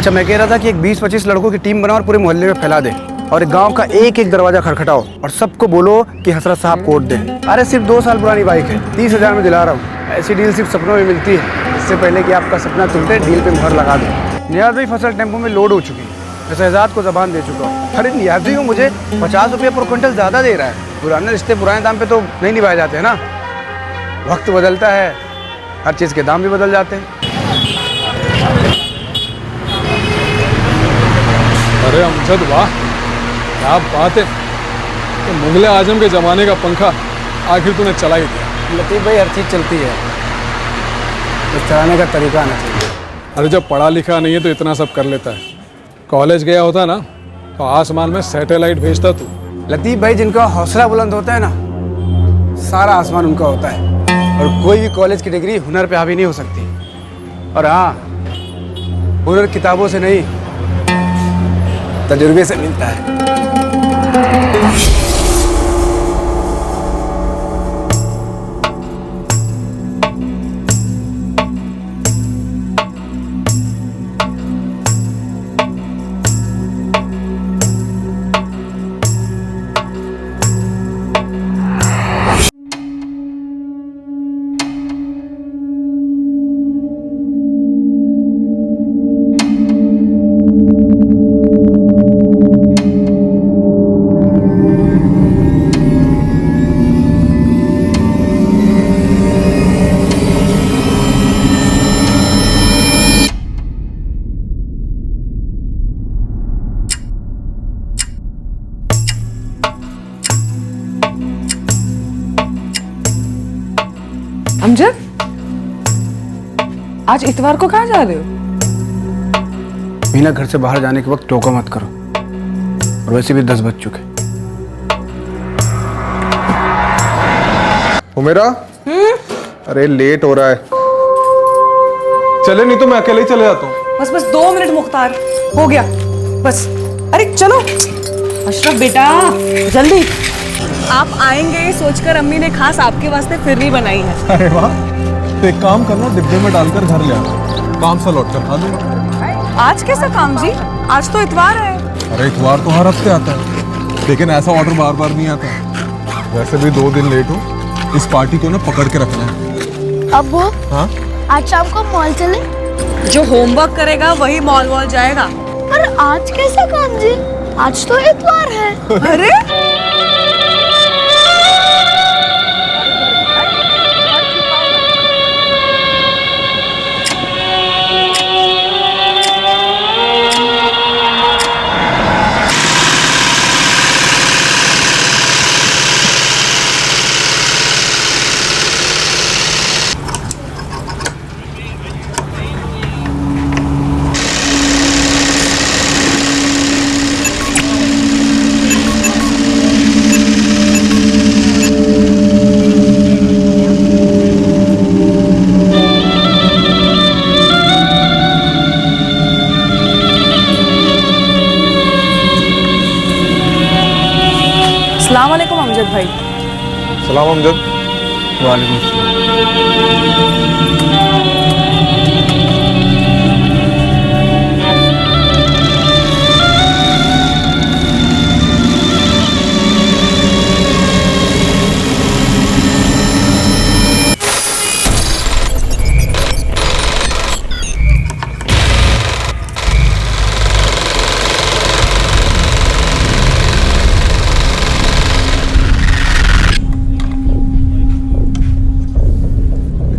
अच्छा, मैं कह रहा था कि एक 20-25 लड़कों की टीम बनाओ और पूरे मोहल्ले में फैला दे और गांव का एक एक दरवाजा खटखटाओ और सबको बोलो कि हसरत साहब कोट दें। अरे सिर्फ 2 साल पुरानी बाइक है, 30,000 में दिला रहा हूँ। ऐसी डील सिर्फ सपनों में मिलती है। इससे पहले कि आपका सपना टूटे, डील पे मुहर लगा दो। नियाज़ भाई फसल टेम्पो में लोड हो चुकी है, मैं शहजाद को ज़बान दे चुका हूँ। अरे नियाज़ भाई को मुझे 50 रुपये पर क्विंटल ज़्यादा दे रहा है। पुराने रिश्ते पुराने दाम पे तो नहीं निभाए जाते हैं ना। वक्त बदलता है, हर चीज़ के दाम भी बदल जाते हैं। अरे अमजद वाह, क्या बात है। तो मुगले आजम के ज़माने का पंखा आखिर तूने चला ही दिया। लतीफ़ भाई, हर चीज़ चलती है, बस चलाने का तरीका आना चाहिए। अरे जब पढ़ा लिखा नहीं है तो इतना सब कर लेता है। कॉलेज गया होता ना तो आसमान में सैटेलाइट भेजता तू। लतीफ़ भाई, जिनका हौसला बुलंद होता है ना, सारा आसमान उनका होता है। और कोई भी कॉलेज की डिग्री हुनर पे हावी नहीं हो सकती। और हाँ, हुनर किताबों से नहीं, तजुर्बे से मिलता है। अमजद, आज इतवार को कहाँ जा रहे हो? मीना, घर से बाहर जाने के वक्त टोका मत करो, और वैसे भी 10 बज चुके। हुमेरा, अरे लेट हो रहा है, चले नहीं तो मैं अकेले ही चले जाता हूँ। बस बस 2 मिनट मुख्तार, हो गया बस। अरे चलो अशरफ बेटा, जल्दी। आप आएंगे सोचकर अम्मी ने खास आपके वास्ते फिरनी बनाई है। अरे वाह, तो एक काम करना, डिब्बे में डालकर घर ले आना, काम से लौट कर खा लूंगा। आज कैसा काम जी? आज तो इतवार है। अरे इतवार तो हर हफ्ते आता है, लेकिन ऐसा ऑर्डर बार बार नहीं आता। वैसे भी 2 दिन लेट हो, इस पार्टी को ना पकड़ के रखना है। अब्बू, हाँ, आज शाम को मॉल चले? जो होमवर्क करेगा वही मॉल वॉल जाएगा। अरे आज कैसा काम जी? आज तो इतवार है। अरे अस्सलामुअलैकुम अमजद भाई। सलाम अमजद। वालेकुम सलाम।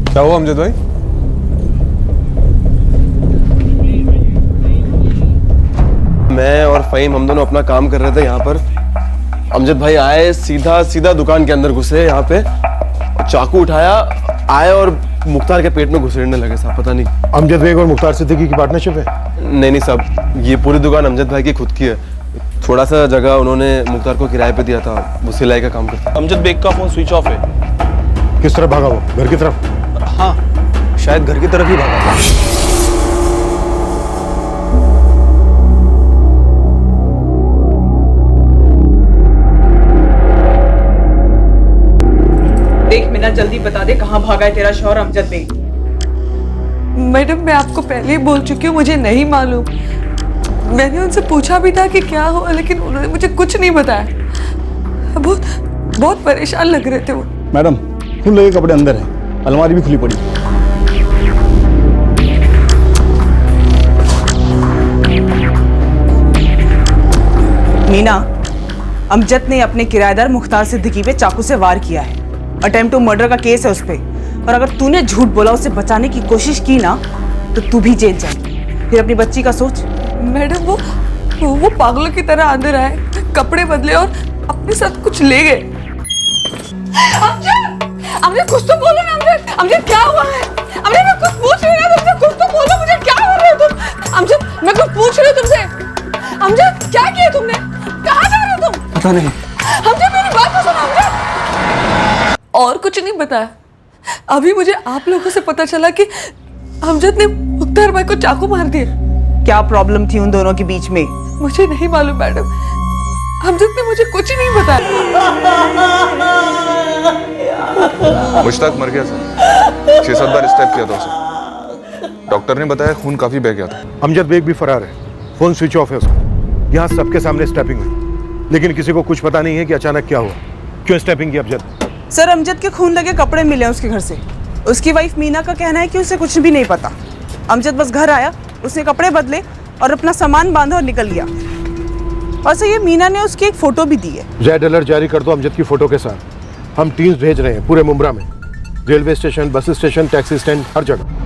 क्या हुआ अमजद भाई? मैं और फ़हीम हम दोनों अपना काम कर रहे थे यहाँ पर। अमजद भाई आए, सीधा सीधा दुकान के अंदर घुसे, यहाँ पे चाकू उठाया, आए और मुख्तार के पेट में घुसेड़ने लगे साहब। पता नहीं। अमजद बेग और मुख्तार सिद्दीकी की पार्टनरशिप है? नहीं साहब, ये पूरी दुकान अमजद भाई की खुद की है। थोड़ा सा जगह उन्होंने मुख्तार को किराए पे दिया था, वो सिलाई का काम करता है। अमजद बेग का फोन स्विच ऑफ है। किस तरफ भागा वो? घर की तरफ? हाँ, शायद घर की तरफ ही भागा था। देख मीना, जल्दी बता दे कहाँ भागा है तेरा शौहर अमजद बेग। मैडम मैं आपको पहले ही बोल चुकी हूँ, मुझे नहीं मालूम। मैंने उनसे पूछा भी था कि क्या हुआ, लेकिन उन्होंने मुझे कुछ नहीं बताया। बहुत बहुत परेशान लग रहे थे वो। मैडम खून लगे कपड़े अंदर है, अलमारी भी खुली पड़ी है। मीना, अमजद ने अपने किराएदार मुख्तार सिद्दीकी पे चाकू से वार किया है। अटेम्प्ट टू मर्डर का केस है उस पे, और अगर तूने झूठ बोला, उसे बचाने की कोशिश की ना, तो तू भी जेल जाएगी। फिर अपनी बच्ची का सोच। मैडम वो पागलों की तरह अंदर आए, कपड़े बदले और अपने साथ कुछ ले गए। अमजद कुछ तो बोलो ना। अमजद क्या हुआ है? अमजद मैं कुछ पूछ रही हूँ तुमसे, कुछ तो बोलो मुझे, क्या कर रहे हो तुम? अमजद मैं कुछ पूछ रही हूँ तुमसे। अमजद क्या किया तुमने? कहाँ जा रहे हो तुम? पता नहीं। अमजद मेरी बात तो सुनो अमजद। और कुछ नहीं बताया। अभी मुझे आप लोगों से पता चला कि अमजद ने मुख्तार भाई को चाकू मार दिया। क्या प्रॉब्लम थी उन दोनों के बीच में? मुझे नहीं मालूम मैडम, अमजद ने मुझे कुछ नहीं बताया। मुश्ताक मर गया सर, 6-7 बार स्टेप किया था उसे। डॉक्टर ने बताया खून काफी बह गया था। अमजद बेग भी फरार है, फोन स्विच ऑफ है उसका। यहाँ सबके सामने स्टैपिंग हुई, लेकिन किसी को कुछ पता नहीं है कि अचानक क्या हुआ, क्यों स्टैपिंग की अमजद। सर अमजद के खून लगे कपड़े मिले उसके घर से। उसकी वाइफ मीना का कहना है कि उसे कुछ भी नहीं पता। अमजद बस घर आया, उसने कपड़े बदले और अपना सामान बांधा और निकल गया। और सर ये मीना ने उसकी एक फोटो भी दी है। रेड अलर्ट जारी कर दो अमजद की फोटो के साथ। हम टीम्स भेज रहे हैं पूरे मुंब्रा में, railway station, bus station, taxi stand, हर जगह।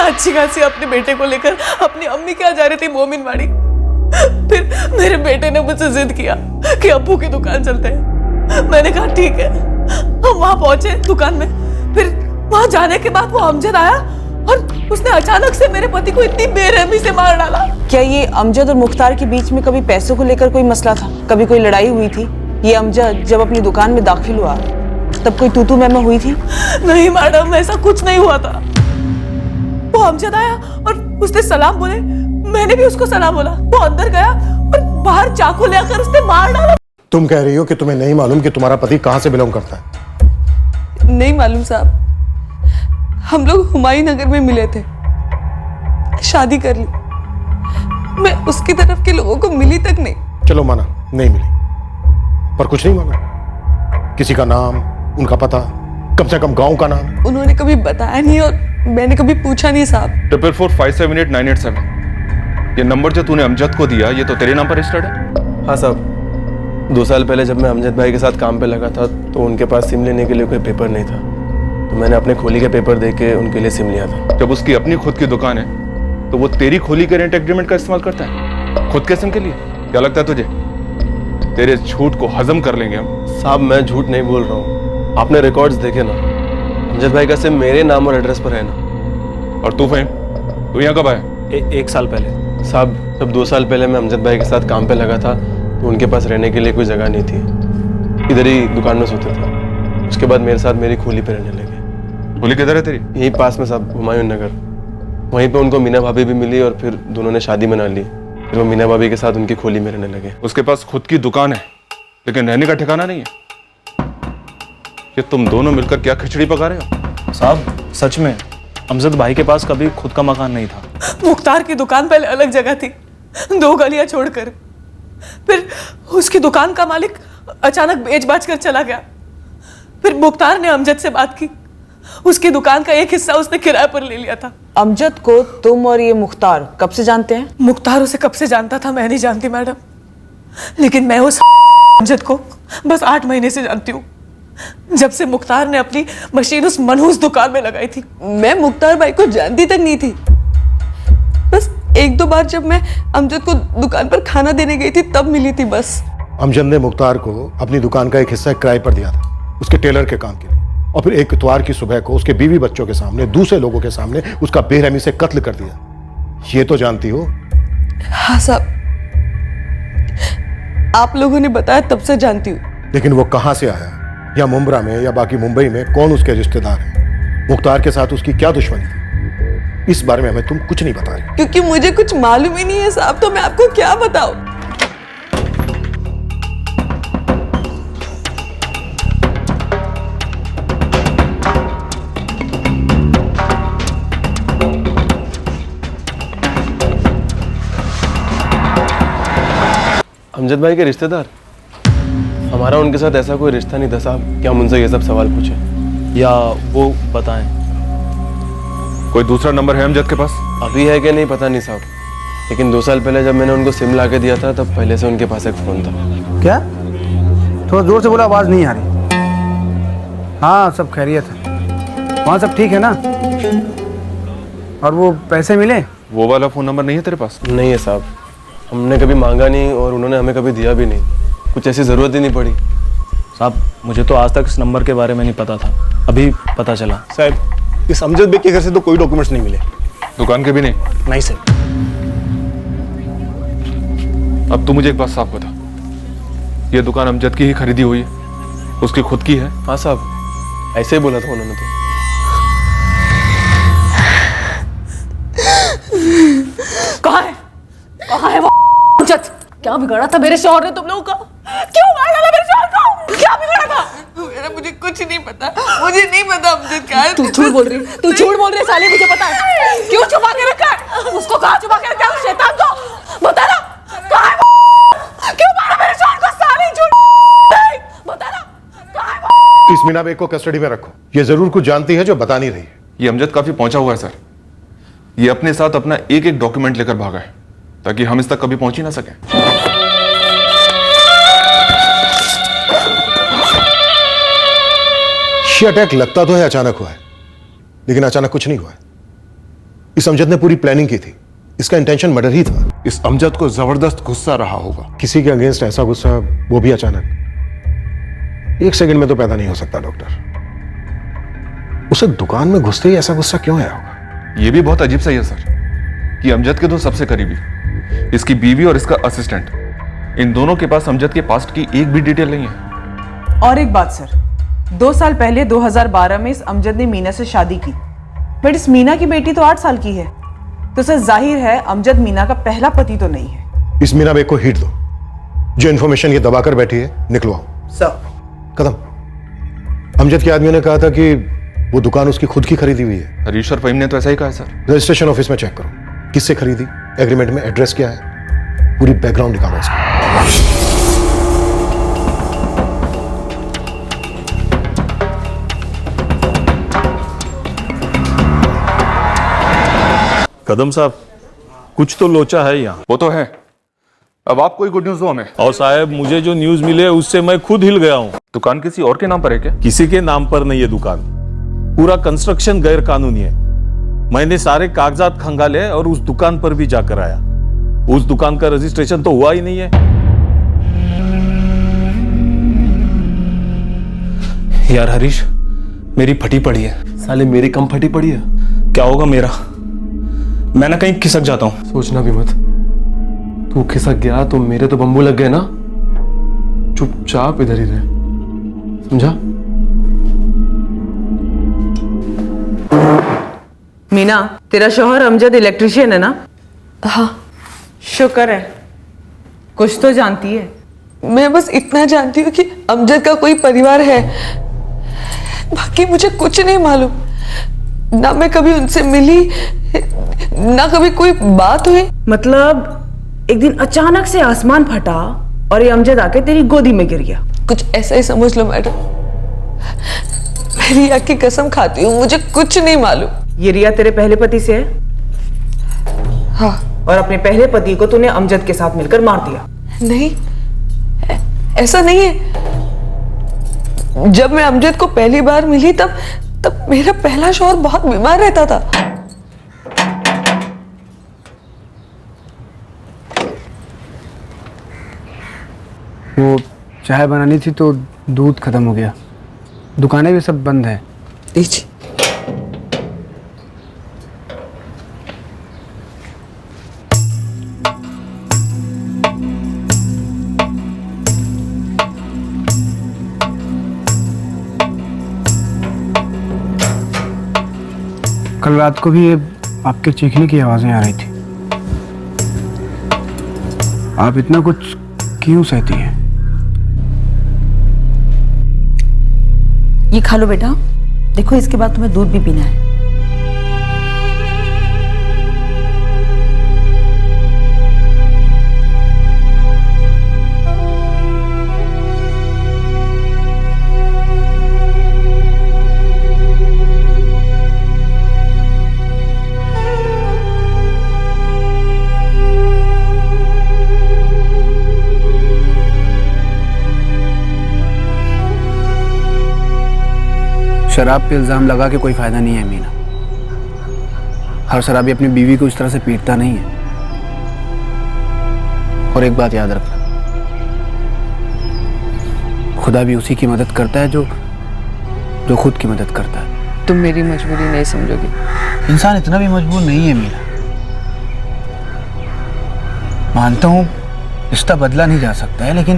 अच्छी खासी अपने बेटे को लेकर अपनी अम्मी के यहाँ जा रही थी मोमिनवाड़ी। फिर मेरे बेटे ने मुझसे जिद किया कि अब्बू की दुकान चलते हैं। मैंने कहा ठीक है। हम वहां पहुंचे दुकान में। फिर वहां जाने के बाद वो अमजद आया और उसने अचानक से मेरे पति को इतनी बेरहमी से मार डाला। क्या ये अमजद और मुख्तार के बीच में कभी पैसों को लेकर कोई मसला था? कभी कोई लड़ाई हुई थी? ये अमजद जब अपनी दुकान में दाखिल हुआ तब कोई तू मैं हुई थी? नहीं मैडम, ऐसा कुछ नहीं हुआ था। वो अमजद आया और उसने सलाम बोले, मैंने भी उसको सलाम बोला। वो अंदर गया और बाहर चाकू लेकर उसने मार डाला। तुम कह रही हो कि तुम्हें नहीं मालूम कि तुम्हारा पति कहाँ से बिलोंग करता है? नहीं मालूम साहब, हम लोग हुमायूं नगर में मिले थे, शादी कर ली। मैं उसकी तरफ के लोगों को मिली तक नहीं। चलो माना नहीं मिली, पर कुछ नहीं मालूम किसी का नाम, उनका पता, कम से कम गांव का नाम? उन्होंने कभी बताया नहीं और मैंने कभी पूछा नहीं साहब। 444578987 ये नंबर जो तूने अमजद को दिया, ये तो तेरे नाम पर रजिस्टर्ड है? हाँ साहब, 2 साल पहले जब मैं अमजद भाई के साथ काम पे लगा था तो उनके पास सिम लेने के लिए कोई पेपर नहीं था, तो मैंने अपने खोली के पेपर दे के उनके लिए सिम लिया था। जब उसकी अपनी खुद की दुकान है तो वो तेरी खोली के रेंट एग्रीमेंट का इस्तेमाल करता है खुद के सिम के लिए? क्या लगता है तुझे तेरे झूठ को हजम कर लेंगे हम? साहब मैं झूठ नहीं बोल रहा हूँ, आपने रिकॉर्ड्स देखे ना, अमजद भाई का सिम मेरे नाम और एड्रेस पर है ना। और तू फहीम, तू यहाँ कब आया? 1 साल पहले। साहब जब 2 साल पहले मैं अमजद भाई के साथ काम पे लगा था तो उनके पास रहने के लिए कोई जगह नहीं थी, इधर ही दुकान में सोते थे। उसके बाद मेरे साथ मेरी खोली पे रहने लगे। खोली किधर है तेरी? यहीं पास में साहब, हुमायूं नगर। वहीं पे उनको मीना भाभी भी मिली और फिर दोनों ने शादी मना ली। फिर वो मीना भाभी के साथ उनकी खोली में रहने लगे। उसके पास खुद की दुकान है लेकिन रहने का ठिकाना नहीं है। ये तुम दोनों मिलकर क्या खिचड़ी पका रहे हो? साहब सच में अमजद भाई के पास कभी खुद का मकान नहीं था। मुख्तार की दुकान पहले अलग जगह थी, 2 गलियां छोड़कर। फिर उसकी दुकान का मालिक अचानक बेच बाच कर चला गया। फिर मुख्तार ने अमजद से बात की, उसकी दुकान का एक हिस्सा उसने किराए पर ले लिया था। अमजद को तुम और ये मुख्तार कब से जानते हैं? मुख्तार उसे कब से जानता था मैं नहीं जानती मैडम, लेकिन मैं उस अमजद को बस 8 महीने से जानती हूँ, जब से मुख्तार ने अपनी मशीन उस मनहूस दुकान में लगाई थी। मैं मुख्तार भाई को जानती तक नहीं थी। बस 1-2 बार जब मैं अमजद को दुकान पर खाना देने गई थी तब मिली थी बस। अमजद ने मुख्तार को अपनी दुकान का एक हिस्सा किराए पर दिया था उसके टेलर के काम के लिए, और फिर एक इतवार की सुबह को उसके बीवी बच्चों के सामने, दूसरे लोगों के सामने उसका बेरहमी से कत्ल कर दिया। ये तो जानती हो? हाँ साहब, आप लोगों ने बताया तब से जानती हूँ। लेकिन वो कहां से आया, या मुंब्रा में या बाकी मुंबई में कौन उसके रिश्तेदार हैं, मुख्तार के साथ उसकी क्या दुश्मनी थी, इस बारे में हमें तुम कुछ नहीं बता रहे। क्योंकि मुझे कुछ मालूम ही नहीं है साहब, तो मैं आपको क्या बताऊं। अमजद भाई के रिश्तेदार? हमारा उनके साथ ऐसा कोई रिश्ता नहीं था साहब कि हम उनसे ये सब सवाल पूछें। या वो बताएं। कोई दूसरा नंबर है अमजद के पास? अभी है कि नहीं पता नहीं साहब, लेकिन 2 साल पहले जब मैंने उनको सिम ला के दिया था तब पहले से उनके पास एक फ़ोन था। क्या? थोड़ा जोर से बोला, आवाज़ नहीं आ रही। हाँ सब खैरियत है, वहाँ सब ठीक है ना? और वो पैसे मिले? वो वाला फोन नंबर नहीं है तेरे पास? नहीं है साहब, हमने कभी मांगा नहीं और उन्होंने हमें कभी दिया भी नहीं, कुछ ऐसी ज़रूरत ही नहीं पड़ी। साहब मुझे तो आज तक इस नंबर के बारे में नहीं पता था, अभी पता चला। साहब इस अमजद बेग के घर से तो कोई डॉक्यूमेंट्स नहीं मिले। दुकान के भी नहीं? नहीं सर। अब तू मुझे एक बात साफ बता, ये दुकान अमजद की ही खरीदी हुई है, उसकी खुद की है? हाँ साहब, ऐसे ही बोला था उन्होंने तो। कहाँ है? कहाँ है वो अमजद? क्या बिगाड़ा था मेरे शौहर ने तुम लोगों का? क्यों मार डाला मेरे शौहर को? क्या बिगाड़ा था? मेरा मुझे कुछ नहीं पता, मुझे नहीं पता अमजद क्या है। तू झूठ बोल रही, तू झूठ बोल रही साली, मुझे पता है। क्यों छुपा के रखा है? उसको कहाँ छुपा के रखा है? उस शैतान को बता ना, कहाँ है वो? क्यों मारा मेरे शौहर को साली? झूठ बता ना, कहाँ है वो? इस मीना बेग को कस्टडी में रखो, ये जरूर कुछ जानती है जो बता नहीं रही है। ये अमजद काफी पहुंचा हुआ है सर, ये अपने साथ अपना एक एक डॉक्यूमेंट लेकर भागा है ताकि हम इस तक कभी पहुंच ही ना सकें। ये अटैक लगता तो है अचानक हुआ है, लेकिन अचानक कुछ नहीं हुआ है। इस अमजद ने पूरी प्लानिंग की थी, इसका इंटेंशन मर्डर ही था। इस अमजद को जबरदस्त गुस्सा रहा होगा। किसी के अगेंस्ट ऐसा गुस्सा, वो भी अचानक, 1 सेकंड में तो पैदा नहीं हो सकता डॉक्टर। उसे दुकान में घुसते ही ऐसा गुस्सा क्यों आया होगा? ये भी बहुत अजीब सा ही है सर कि अमजद के 2 सबसे करीबी, इसकी बीवी और इसका असिस्टेंट, इन दोनों के पास अमजद के पास्ट की एक भी डिटेल नहीं है। और एक बात सर, 2 साल पहले 2012 में इस अमजद ने मीना से शादी की, बट इस मीना की बेटी तो 8 साल की है, तो सर जाहिर है अमजद मीना का पहला पति तो नहीं है। इस मीना बेग को हिट दो, जो इन्फॉर्मेशन ये दबाकर बैठी है निकलवाओ। सर कदम, अमजद के आदमियों ने कहा था कि वो दुकान उसकी खुद की खरीदी हुई है। हरीश और फहीम ने तो ऐसा ही कहा है सर। रजिस्ट्रेशन ऑफिस में चेक करो, किससे खरीदी, एग्रीमेंट में एड्रेस क्या है, पूरी बैकग्राउंड निकालो इसका। कदम साहब कुछ तो लोचा है यहाँ। वो तो है, अब आप कोई गुड न्यूज दो हमें। और साहब मुझे जो न्यूज मिले उससे मैं खुद हिल गया हूँ। दुकान किसी और के नाम पर है क्या? किसी के नाम पर नहीं है दुकान, पूरा कंस्ट्रक्शन गैर कानूनी है। मैंने सारे कागजात खंगाले और उस दुकान पर भी जाकर आया, उस दुकान का रजिस्ट्रेशन तो हुआ ही नहीं है। यार हरीश, मेरी फटी पड़ी है। साले मेरी कम फटी पड़ी है। क्या होगा मेरा? मैं ना कहीं खिसक जाता हूँ। सोचना भी मत, तू खिसक गया तो मेरे तो बम्बू लग गए ना। चुपचाप इधर ही रहे, समझा? मीना, तेरा शौहर अमजद इलेक्ट्रिशियन है ना? हाँ। शुक्र है, कुछ तो जानती है। मैं बस इतना जानती हूँ कि अमजद का कोई परिवार है, बाकी मुझे कुछ नहीं मालूम। ना मैं कभी उनसे मिली, ना कभी कोई बात हुई। मतलब एक दिन अचानक से आसमान फटा और ये अमजद आके तेरी गोदी में गिर गया। कुछ ऐसा ही समझ लो मैडम, मेरी आँख की कसम खाती हूँ, मुझे कुछ नहीं मालूम। ये रिया तेरे पहले पति से है? हाँ। और अपने पहले पति को तूने अमजद के साथ मिलकर मार दिया? नहीं, ऐसा नहीं है। जब मैं अमजद को पहली बार मिली तब मेरा पहला शौहर बहुत बीमार रहता था। वो चाय बनानी थी तो दूध खत्म हो गया, दुकानें भी सब बंद हैं। लीजिए। कल रात को भी ये आपके चीखने की आवाजें आ रही थी। आप इतना कुछ क्यों सहती हैं? ये खा लो बेटा, देखो इसके बाद तुम्हें दूध भी पीना है। शराब पे इल्जाम लगा के कोई फायदा नहीं है मीना। हर शराबी अपनी बीवी को इस तरह से पीटता नहीं है। और एक बात याद रखना, खुदा भी उसी की मदद करता है जो खुद की मदद करता है। तुम मेरी मजबूरी नहीं समझोगी। इंसान इतना भी मजबूर नहीं है मीना। मानता हूं रिश्ता बदला नहीं जा सकता है, लेकिन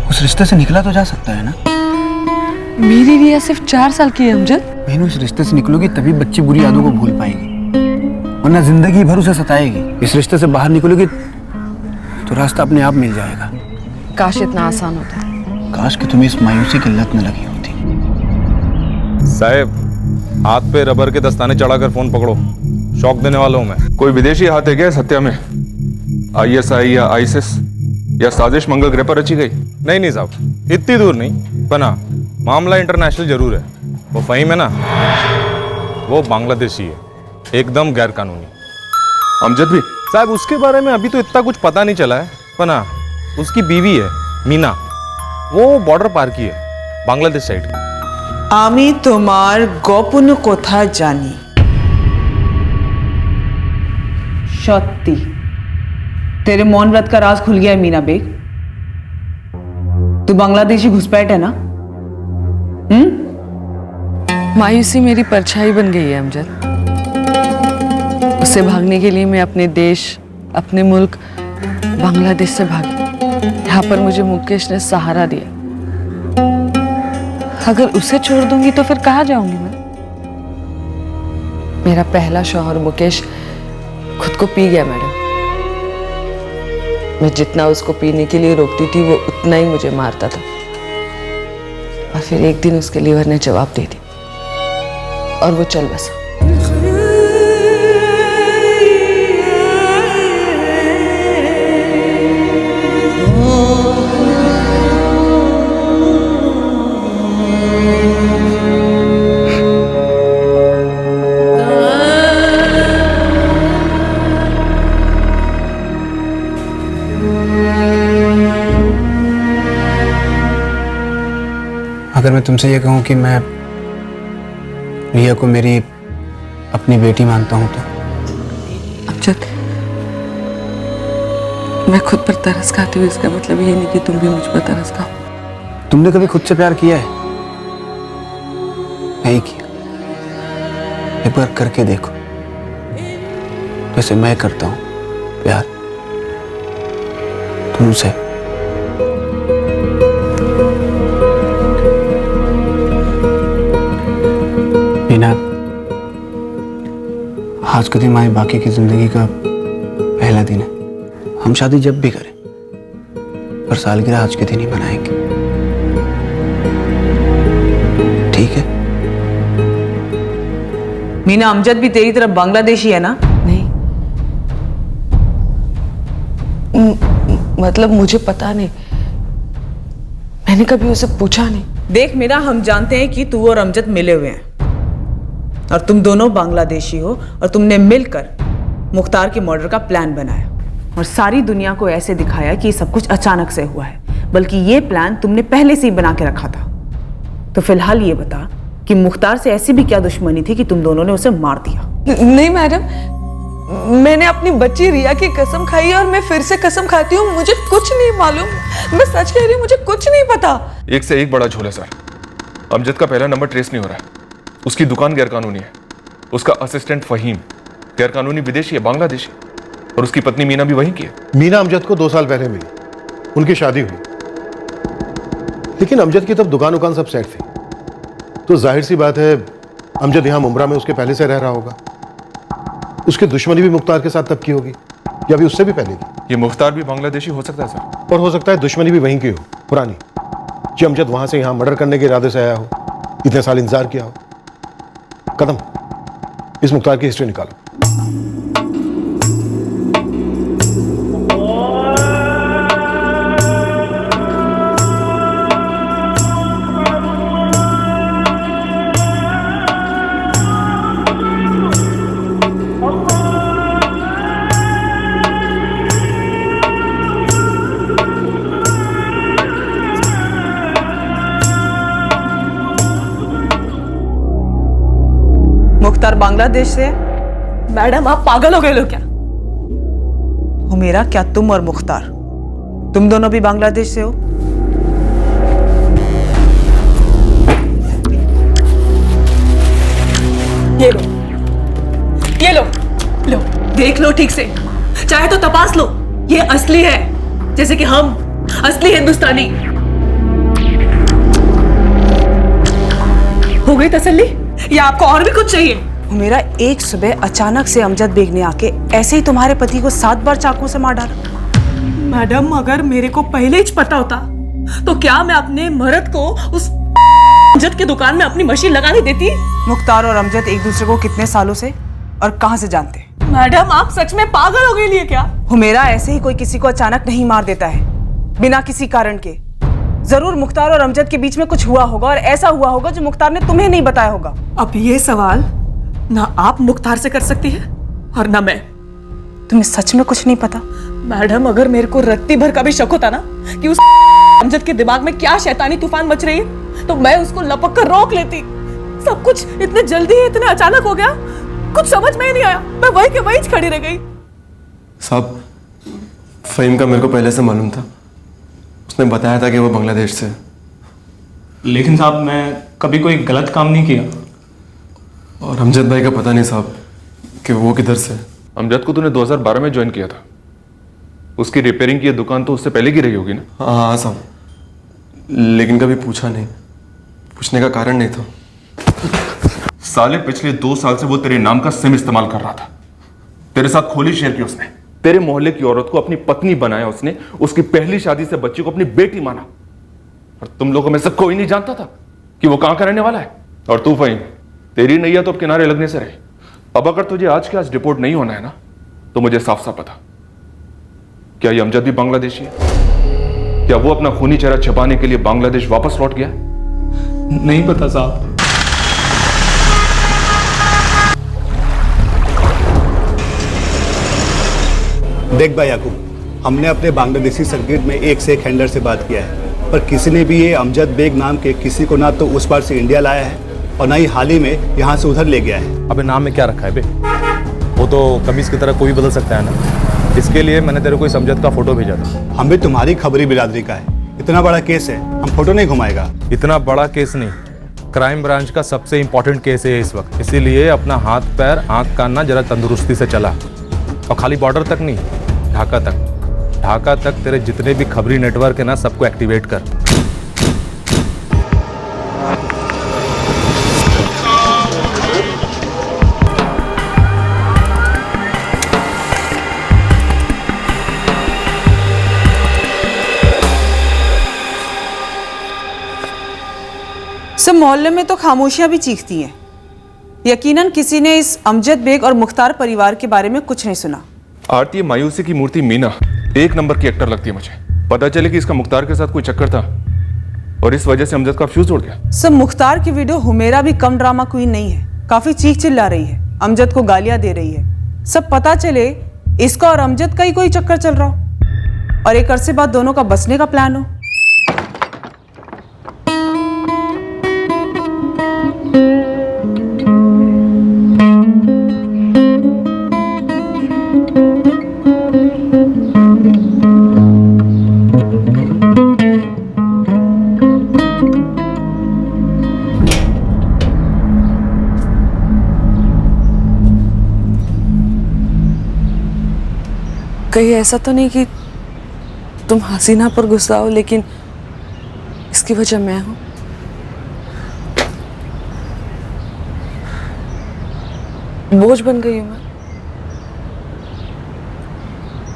उस रिश्ते से निकला तो जा सकता है ना। मेरी रिया सिर्फ 4 साल की है अमजद। बहनों, इस रिश्ते से निकलोगी तभी बच्ची बुरी यादों को भूल पाएगी, वरना जिंदगी भर उसे सताएगी। इस रिश्ते से बाहर निकलोगी तो रास्ता अपने आप मिल जाएगा। काश इतना आसान होता। काश कि तुम्हें इस मायूसी की लत न लगी होती। साहब, हाथ पे रबर के दस्ताने चढ़ाकर फोन पकड़ो, शौक देने वाला हूं मैं। कोई विदेशी हाथ है क्या इस हत्या में? ISI या ISIS या साजिश मंगल ग्रह पर रची गई? नहीं साहब, इतनी दूर नहीं, पर हाँ, मामला इंटरनेशनल जरूर है। वो फहीम है ना, वो बांग्लादेशी है, एकदम गैर कानूनी। अमजद भी? साहब, उसके बारे में अभी तो इतना कुछ पता नहीं चला है, पर हाँ, उसकी बीवी है मीना, वो बॉर्डर पार की है, बांग्लादेश साइड की। আমি তোমার গোপন কথা জানি। সত্যি तेरे मौन व्रत का राज खुल गया है मीना बेग। तू बांग्लादेशी घुसपैठ है ना? मायूसी मेरी परछाई बन गई है अमजद। उससे भागने के लिए मैं अपने देश, अपने मुल्क बांग्लादेश से भागी। यहाँ पर मुझे मुकेश ने सहारा दिया। अगर उसे छोड़ दूंगी तो फिर कहाँ जाऊंगी मैं? मेरा पहला शौहर मुकेश खुद को पी गया मैडम। मैं जितना उसको पीने के लिए रोकती थी वो उतना ही मुझे मारता था। और फिर एक दिन उसके लीवर ने जवाब दे दी और वो चल बसा। अगर मैं तुमसे ये कहूं कि मैं रिया को मेरी अपनी बेटी मानता हूं तो? अमजद, मैं खुद पर तरस खाती हूँ, इसका मतलब ये नहीं कि तुम भी मुझ पर तरस खाओ। तुमने कभी खुद से प्यार किया है? नहीं किया। एक बार करके देखो, जैसे मैं करता हूं प्यार तुमसे। मीना, आज का दिन हमारी बाकी की जिंदगी का पहला दिन है। हम शादी जब भी करें पर सालगिरह आज के दिन ही मनाएंगे, ठीक है? मीना, अमजद भी तेरी तरफ बांग्लादेशी है ना? नहीं, मतलब मुझे पता नहीं, मैंने कभी उसे पूछा नहीं। देख मीना, हम जानते हैं कि तू और अमजद मिले हुए हैं और तुम दोनों बांग्लादेशी हो और तुमने मिलकर मुख्तार के मर्डर का प्लान बनाया और सारी दुनिया को ऐसे दिखाया कि सब कुछ अचानक से हुआ है, बल्कि ये प्लान तुमने पहले से ही बना के रखा था। तो फिलहाल ये बता कि मुख्तार से ऐसी भी क्या दुश्मनी थी कि तुम दोनों ने उसे मार दिया? नहीं मैडम, मैंने अपनी बच्ची रिया की कसम खाई और मैं फिर से कसम खाती हूँ, मुझे कुछ नहीं मालूम। मैं सच कह रही हूँ, मुझे कुछ नहीं पता। एक से एक बड़ा झोल है सर। अमजद का पहला नंबर ट्रेस नहीं हो रहा है। उसकी दुकान गैरकानूनी है, उसका असिस्टेंट फहीम गैरकानूनी विदेशी है, बांग्लादेशी, और उसकी पत्नी मीना भी वहीं की है। मीना अमजद को 2 साल पहले मिली, उनकी शादी हुई, लेकिन अमजद की तब दुकान सब सेट थी, तो जाहिर सी बात है अमजद यहाँ मुमरा में उसके पहले से रह रहा होगा। उसकी दुश्मनी भी मुख्तार के साथ तब की होगी या अभी उससे भी पहले की। ये मुख्तार भी बांग्लादेशी हो सकता है सर। और हो सकता है दुश्मनी भी वहीं की हो, पुरानी, कि अमजद वहां से यहाँ मर्डर करने के इरादे से आया हो, इतने साल इंतजार किया हो। कदम, इस मुख्तार की हिस्ट्री निकालो। मुख्तार बांग्लादेश से? मैडम आप पागल हो गए लो क्या? हुमेरा, क्या तुम और मुख्तार, तुम दोनों भी बांग्लादेश से हो? ये लो, ये लो, लो देख लो ठीक से, चाहे तो तपास लो, ये असली है, जैसे कि हम असली हिंदुस्तानी। हो गई तसल्ली या आपको और भी कुछ चाहिए? मेरा एक सुबह अचानक से अमजद बेग ने आके ऐसे ही तुम्हारे पति को 7 बार चाकू से मार डाला। मैडम अगर मेरे को पहले ही पता होता तो क्या मैं अपने मर्द को उस अमजद की दुकान में अपनी मशीन लगाने देती? मुख्तार और अमजद एक दूसरे को कितने सालों से और कहां से जानते हैं? मैडम आप सच में पागल हो गई लिए क्या? हुमेरा, ऐसे ही कोई किसी को अचानक नहीं मार देता है बिना किसी कारण के। जरूर मुख्तार और अमजद के बीच में कुछ हुआ होगा और ऐसा हुआ होगा जो मुख्तार ने तुम्हें नहीं बताया होगा। अब ये सवाल ना आप मुख्तार से कर सकती है और ना मैं। तुम्हें सच में कुछ नहीं पता? मैडम अगर मेरे को रत्ती भर का भी शक होता ना कि उस अमजद के दिमाग में क्या शैतानी तूफान मच रही है तो मैं उसको लपक कर रोक लेती। सब कुछ इतने जल्दी इतने अचानक हो गया, कुछ समझ में ही नहीं आया। मैं वही के वही खड़ी रह गई। साहब, फहीम का मेरे को पहले से मालूम था। उसने बताया था कि वो बांग्लादेश से। लेकिन साहब मैं कभी कोई गलत काम नहीं किया। और अमजद भाई का पता नहीं साहब कि वो किधर से। अमजद को तूने 2012 में ज्वाइन किया था। उसकी रिपेयरिंग की दुकान तो उससे पहले की रही होगी ना? हाँ साहब, लेकिन कभी पूछा नहीं, पूछने का कारण नहीं था। साले पिछले 2 साल से वो तेरे नाम का सिम इस्तेमाल कर रहा था। तेरे साथ खोली शेयर की उसने, तेरे मोहल्ले की औरत को अपनी पत्नी बनाया उसने, उसकी पहली शादी से बच्ची को अपनी बेटी माना। और तुम लोगों में से कोई नहीं जानता था कि वो कहां का रहने वाला है। और तू फहीम, तेरी नैया तो अब किनारे लगने से रही। अब अगर तुझे आज के आज डिपोर्ट नहीं होना है ना तो मुझे साफ साफ पता, क्या ये अमजद भी बांग्लादेशी है? क्या वो अपना खूनी चेहरा छिपाने के लिए बांग्लादेश वापस लौट गया? नहीं पता साहब। देख भाई याकूब, हमने अपने बांग्लादेशी सर्किट में एक से एक हैंडलर से बात किया है, पर किसी ने भी ये अमजद बेग नाम के किसी को ना तो उस पार से इंडिया लाया है और ना ही हाल ही में यहाँ से उधर ले गया है। अबे नाम में क्या रखा है बे? वो तो कमीज की तरह कोई भी बदल सकता है ना। इसके लिए मैंने तेरे को इस अमजद का फोटो भेजा था। हम भी तुम्हारी खबरी बिरादरी का है, इतना बड़ा केस है, हम फोटो नहीं घुमाएगा। इतना बड़ा केस नहीं, क्राइम ब्रांच का सबसे इंपॉर्टेंट केस है इस वक्त। इसीलिए अपना हाथ पैर आंख कान ना जरा तंदुरुस्ती से चला। और खाली बॉर्डर तक नहीं, ढाका तक। ढाका तक तेरे जितने भी खबरी नेटवर्क है ना, सबको एक्टिवेट कर। सब मोहल्ले में तो खामोशियां भी चीखती हैं। यकीनन किसी ने इस अमजद बेग और मुख्तार परिवार के बारे में कुछ नहीं सुना। आरती मायूसी की मूर्ति मीना एक नंबर की एक्टर लगती है मुझे। पता चले कि इसका मुख्तार के साथ कोई चक्कर था और इस वजह से अमजद का फ्यूज उड़ गया। सब मुख्तार की वीडियो हुमेरा भी कम ड्रामा क्वीन नहीं है, काफी चीख चिल्ला रही है, अमजद को गालियां दे रही है। सब पता चले इसका और अमजद का ही कोई चक्कर चल रहा हो और एक अरसे बाद दोनों का बसने का प्लान हो। कहीं ऐसा तो नहीं कि तुम हसीना पर गुस्सा हो लेकिन इसकी वजह मैं हूं? बोझ बन गई हूँ मैं,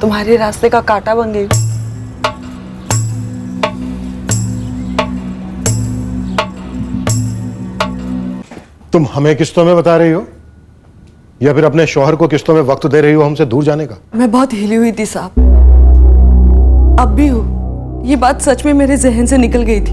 तुम्हारे रास्ते का कांटा बन गई हूँ। तुम हमें किस्तों में बता रही हो या फिर अपने शौहर को किस्तों में वक्त दे रही हो हमसे दूर जाने का? मैं बहुत हिली हुई थी साहब, अब भी हूँ। ये बात सच में मेरे जहन से निकल गई थी।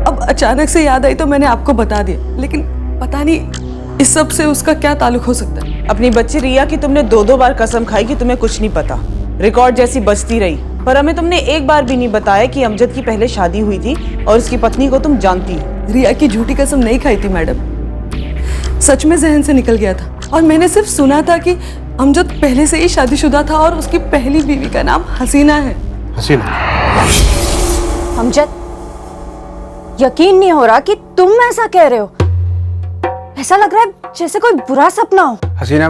अब अचानक से याद आई तो मैंने आपको बता दिया, लेकिन पता नहीं इस सब से उसका क्या ताल्लुक हो सकता है। अपनी बच्ची रिया की तुमने 2-2 बार कसम खाई कि तुम्हें कुछ नहीं पता, रिकॉर्ड जैसी बजती रही, पर हमें तुमने एक बार भी नहीं बताया कि अमजद की पहले शादी हुई थी और उसकी पत्नी को तुम जानती हो। रिया की झूठी कसम नहीं खाई थी मैडम, सच में जहन से निकल गया था। और मैंने सिर्फ सुना था कि अमजद पहले से ही शादीशुदा था और उसकी पहली बीवी का नाम हसीना है। हसीना? अमजद, यकीन नहीं हो रहा कि तुम ऐसा कह रहे हो। ऐसा लग रहा है जैसे कोई बुरा सपना हो। हसीना,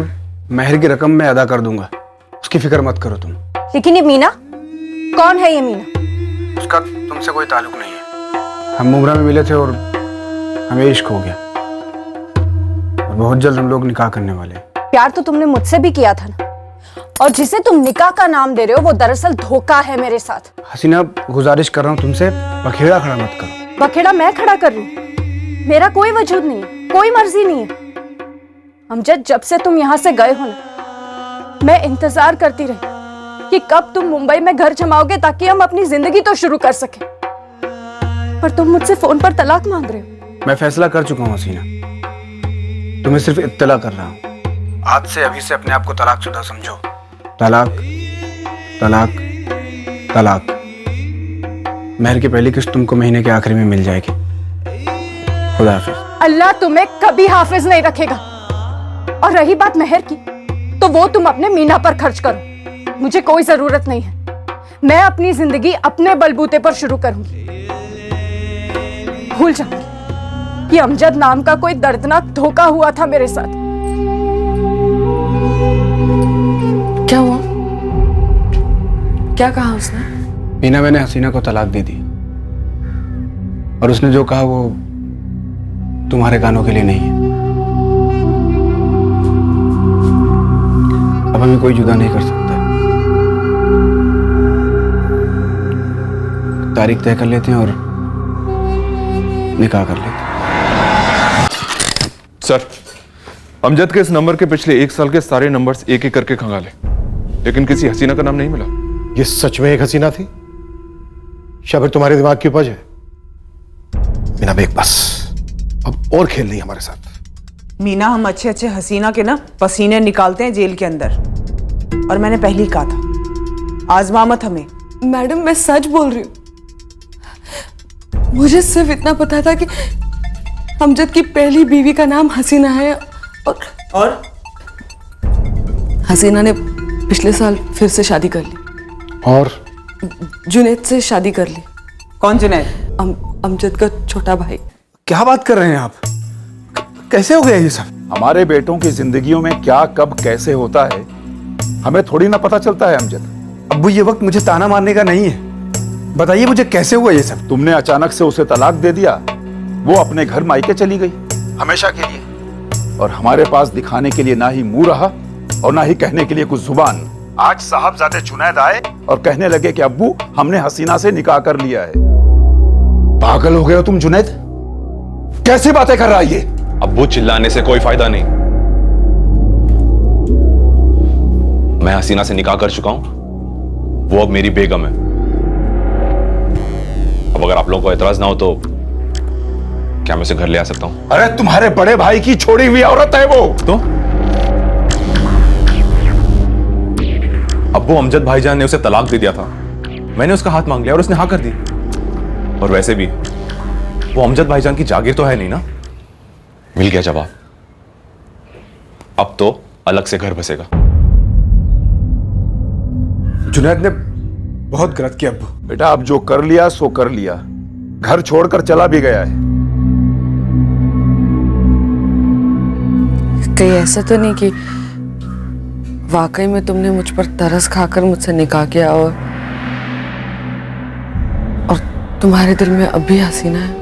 महर की रकम मैं अदा कर दूंगा, उसकी फिक्र मत करो तुम। लेकिन ये मीना, कौन है ये मीना? उसका तुमसे कोई ताल्लुक नहीं है। हम मुमरा में मिले थे और हमें इश्क हो गया और बहुत जल्द हम लोग निकाह करने वाले हैं। प्यार तो तुमने मुझसे भी किया था ना, और जिसे तुम निकाह का नाम दे रहे हो वो दरअसल धोखा है मेरे साथ। हसीना, गुजारिश कर रहा हूँ तुमसे, बखेड़ा खड़ा मत करो। बखेड़ा मैं खड़ा कर रही हूँ? मेरा कोई वजूद नहीं है, कोई मर्जी नहीं है। अमजद, जब से तुम यहाँ से गए हो ना, मैं इंतजार करती रही कि कब तुम मुंबई में घर जमाओगे ताकि हम अपनी जिंदगी तो शुरू कर सके। पर तुम मुझसे फोन पर तलाक मांग रहे हो। मैं फैसला कर चुका हूँ हसीना, तुम्हें सिर्फ इत्तला कर रहा हूँ। आज से अभी से अपने आप को तलाकशुदा समझो। तलाक, तलाक, तलाक। महर की पहली किस्त तुमको महीने के आखिरी में मिल जाएगी। खुदा हाफिज। अल्लाह तुम्हें कभी हाफिज नहीं रखेगा। और रही बात महर की, तो वो तुम अपने मीना पर खर्च करो, मुझे कोई जरूरत नहीं है। मैं अपनी जिंदगी अपने बलबूते पर शुरू करूंगी। भूल जाऊंगी कि अमजद नाम का कोई दर्दनाक धोखा हुआ था मेरे साथ। क्या हुआ? क्या कहा उसने? मीना, मैंने हसीना को तलाक दे दी और उसने जो कहा वो तुम्हारे कानों के लिए नहीं है। अब हमें कोई जुदा नहीं कर सकता। तारीख तय कर लेते हैं और निकाह कर लेते हैं। सर, अमजद के इस नंबर के पिछले 1 साल के सारे नंबर्स एक एक करके खंगाले, लेकिन किसी हसीना का नाम नहीं मिला। ये सच में एक हसीना थी या फिर तुम्हारे दिमाग की उपज है? मीना बेग, बस अब और खेल नहीं हमारे साथ। मीना, हम अच्छे अच्छे हसीना के ना पसीने निकालते हैं जेल के अंदर, और मैंने पहले ही कहा था, आजमा मत हमें। मैडम, मैं सच बोल रही हूँ। मुझे सिर्फ इतना पता था कि अमजद की पहली बीवी का नाम हसीना है और हसीना ने पिछले साल फिर से शादी कर ली और जुनैद से शादी कर ली। कौन जुनैद? अमजद का छोटा भाई। क्या बात कर रहे हैं आप? कैसे हो गया ये सब? हमारे बेटों की जिंदगियों में क्या कब कैसे होता है हमें थोड़ी ना पता चलता है अमजद। अब्बू, ये वक्त मुझे ताना मारने का नहीं है, बताइए मुझे कैसे हुआ ये सब? तुमने अचानक से उसे तलाक दे दिया, वो अपने घर मायके चली गई हमेशा के लिए, और हमारे पास दिखाने के लिए ना ही मुंह रहा और ना ही कहने के लिए कुछ जुबान। आज साहबजादे जुनैद आए और कहने लगे कि अब्बू, हमने हसीना से निकाह कर लिया है। पागल हो गए हो तुम जुनैद? कैसी बातें कर रहा है ये? अब्बू, चिल्लाने से कोई फायदा नहीं। मैं हसीना से निकाह कर चुका हूं, वो अब मेरी बेगम है। अब अगर आप लोगों को एतराज ना हो तो क्या मैं उसे घर ले आ सकता हूं? अरे तुम्हारे बड़े भाई की छोड़ी हुई औरत है वो। तो अब्बू, अमजद भाईजान ने उसे तलाक दे दिया था, मैंने उसका हाथ मांग लिया और उसने हाँ कर दी। और वैसे भी वो अमजद भाईजान की जागीर तो है नहीं ना। मिल गया जवाब, अब तो अलग से घर बसेगा। जुनैद ने बहुत गलत किया अब्बू। बेटा, अब जो कर लिया सो कर लिया, घर छोड़कर चला भी गया है। कहीं ऐसा तो नहीं कि वाकई में तुमने मुझ पर तरस खाकर मुझसे निकाह किया और तुम्हारे दिल में अब भी हसीना है?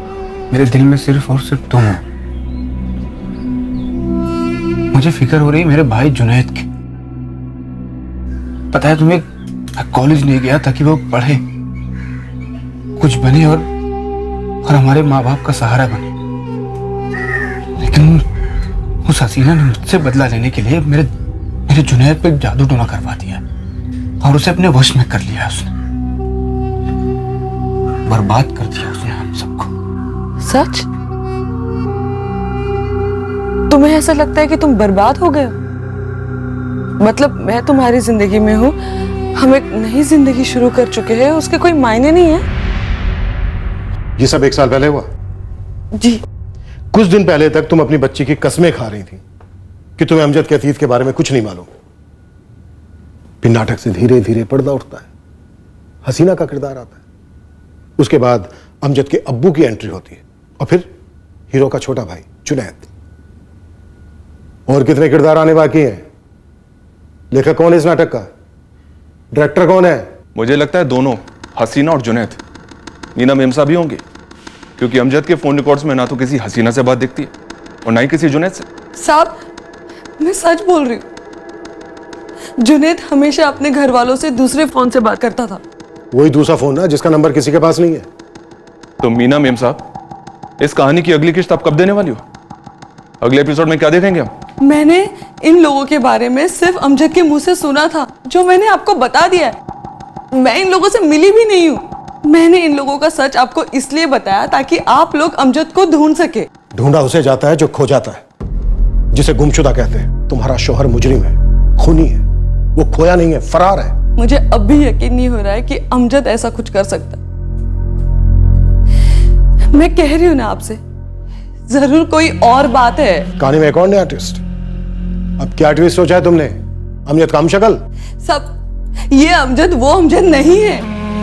मेरे दिल में सिर्फ और सिर्फ तुम हो। मुझे फिक्र हो रही है मेरे भाई जुनैद की। पता है तुम्हें, कॉलेज नहीं गया ताकि वो पढ़े, कुछ बने और हमारे माँ बाप का सहारा बने। लेकिन उस हसीना ने मुझसे बदला लेने के लिए मेरे जुनैद पे जादू टोना करवा दिया और उसे अपने वश में कर लिया। उसने बर्बाद कर दिया उसने हम सबको। सच? तुम्हें ऐसा लगता है कि तुम बर्बाद हो गए हो? मतलब मैं तुम्हारी जिंदगी में हूँ, हम एक नई जिंदगी शुरू कर चुके हैं, उसके कोई मायने नहीं है। ये सब 1 साल पहले हुआ? जी। कुछ दिन पहले तक तुम अपनी बच्ची की कस्में खा रही थी कि तुम्हें अमजद के अतीत के बारे में कुछ नहीं मालूम। फिर नाटक से धीरे धीरे पर्दा उठता है, हसीना का किरदार आता है, उसके बाद अमजद के अब्बू की एंट्री होती है और फिर हीरो का छोटा भाई जुनैद। और कितने किरदार आने बाकी हैं? लेखक कौन है इस नाटक का? डायरेक्टर कौन है? मुझे लगता है दोनों, हसीना और जुनैद। मीना मेमसा भी होंगे, क्योंकि अमजद के फोन रिकॉर्ड्स में ना तो किसी हसीना से बात दिखती है और ना ही किसी जुनैद से। साहब, मैं सच बोल रही हूँ। जुनैद हमेशा अपने घर वालों से दूसरे फोन से बात करता था। वही दूसरा फोन ना जिसका नंबर किसी के पास नहीं है। तो मीना मेमसा, इस कहानी की अगली किस्त आप कब देने वाली हो? अगले एपिसोड में क्या देखेंगे हम? मैंने इन लोगों के बारे में सिर्फ अमजद के मुंह से सुना था, जो मैंने आपको बता दिया है। मैं इन लोगों से मिली भी नहीं हूँ। मैंने इन लोगों का सच आपको इसलिए बताया ताकि आप लोग अमजद को ढूंढ सके। ढूंढा उसे जाता है जो खो जाता है, जिसे गुमशुदा कहते हैं। तुम्हारा शौहर मुजरिम है, खूनी है, वो खोया नहीं है, फरार है। मुझे अब भी यकीन नहीं हो रहा है कि अमजद ऐसा कुछ कर सकता। मैं कह रही हूं ना आपसे, जरूर कोई और बात है। कहानी में एक और नया ट्विस्ट। अब क्या ट्विस्ट सोचा है तुमने? अमजद का हमशक्ल? सब ये अमजद वो अमजद नहीं है।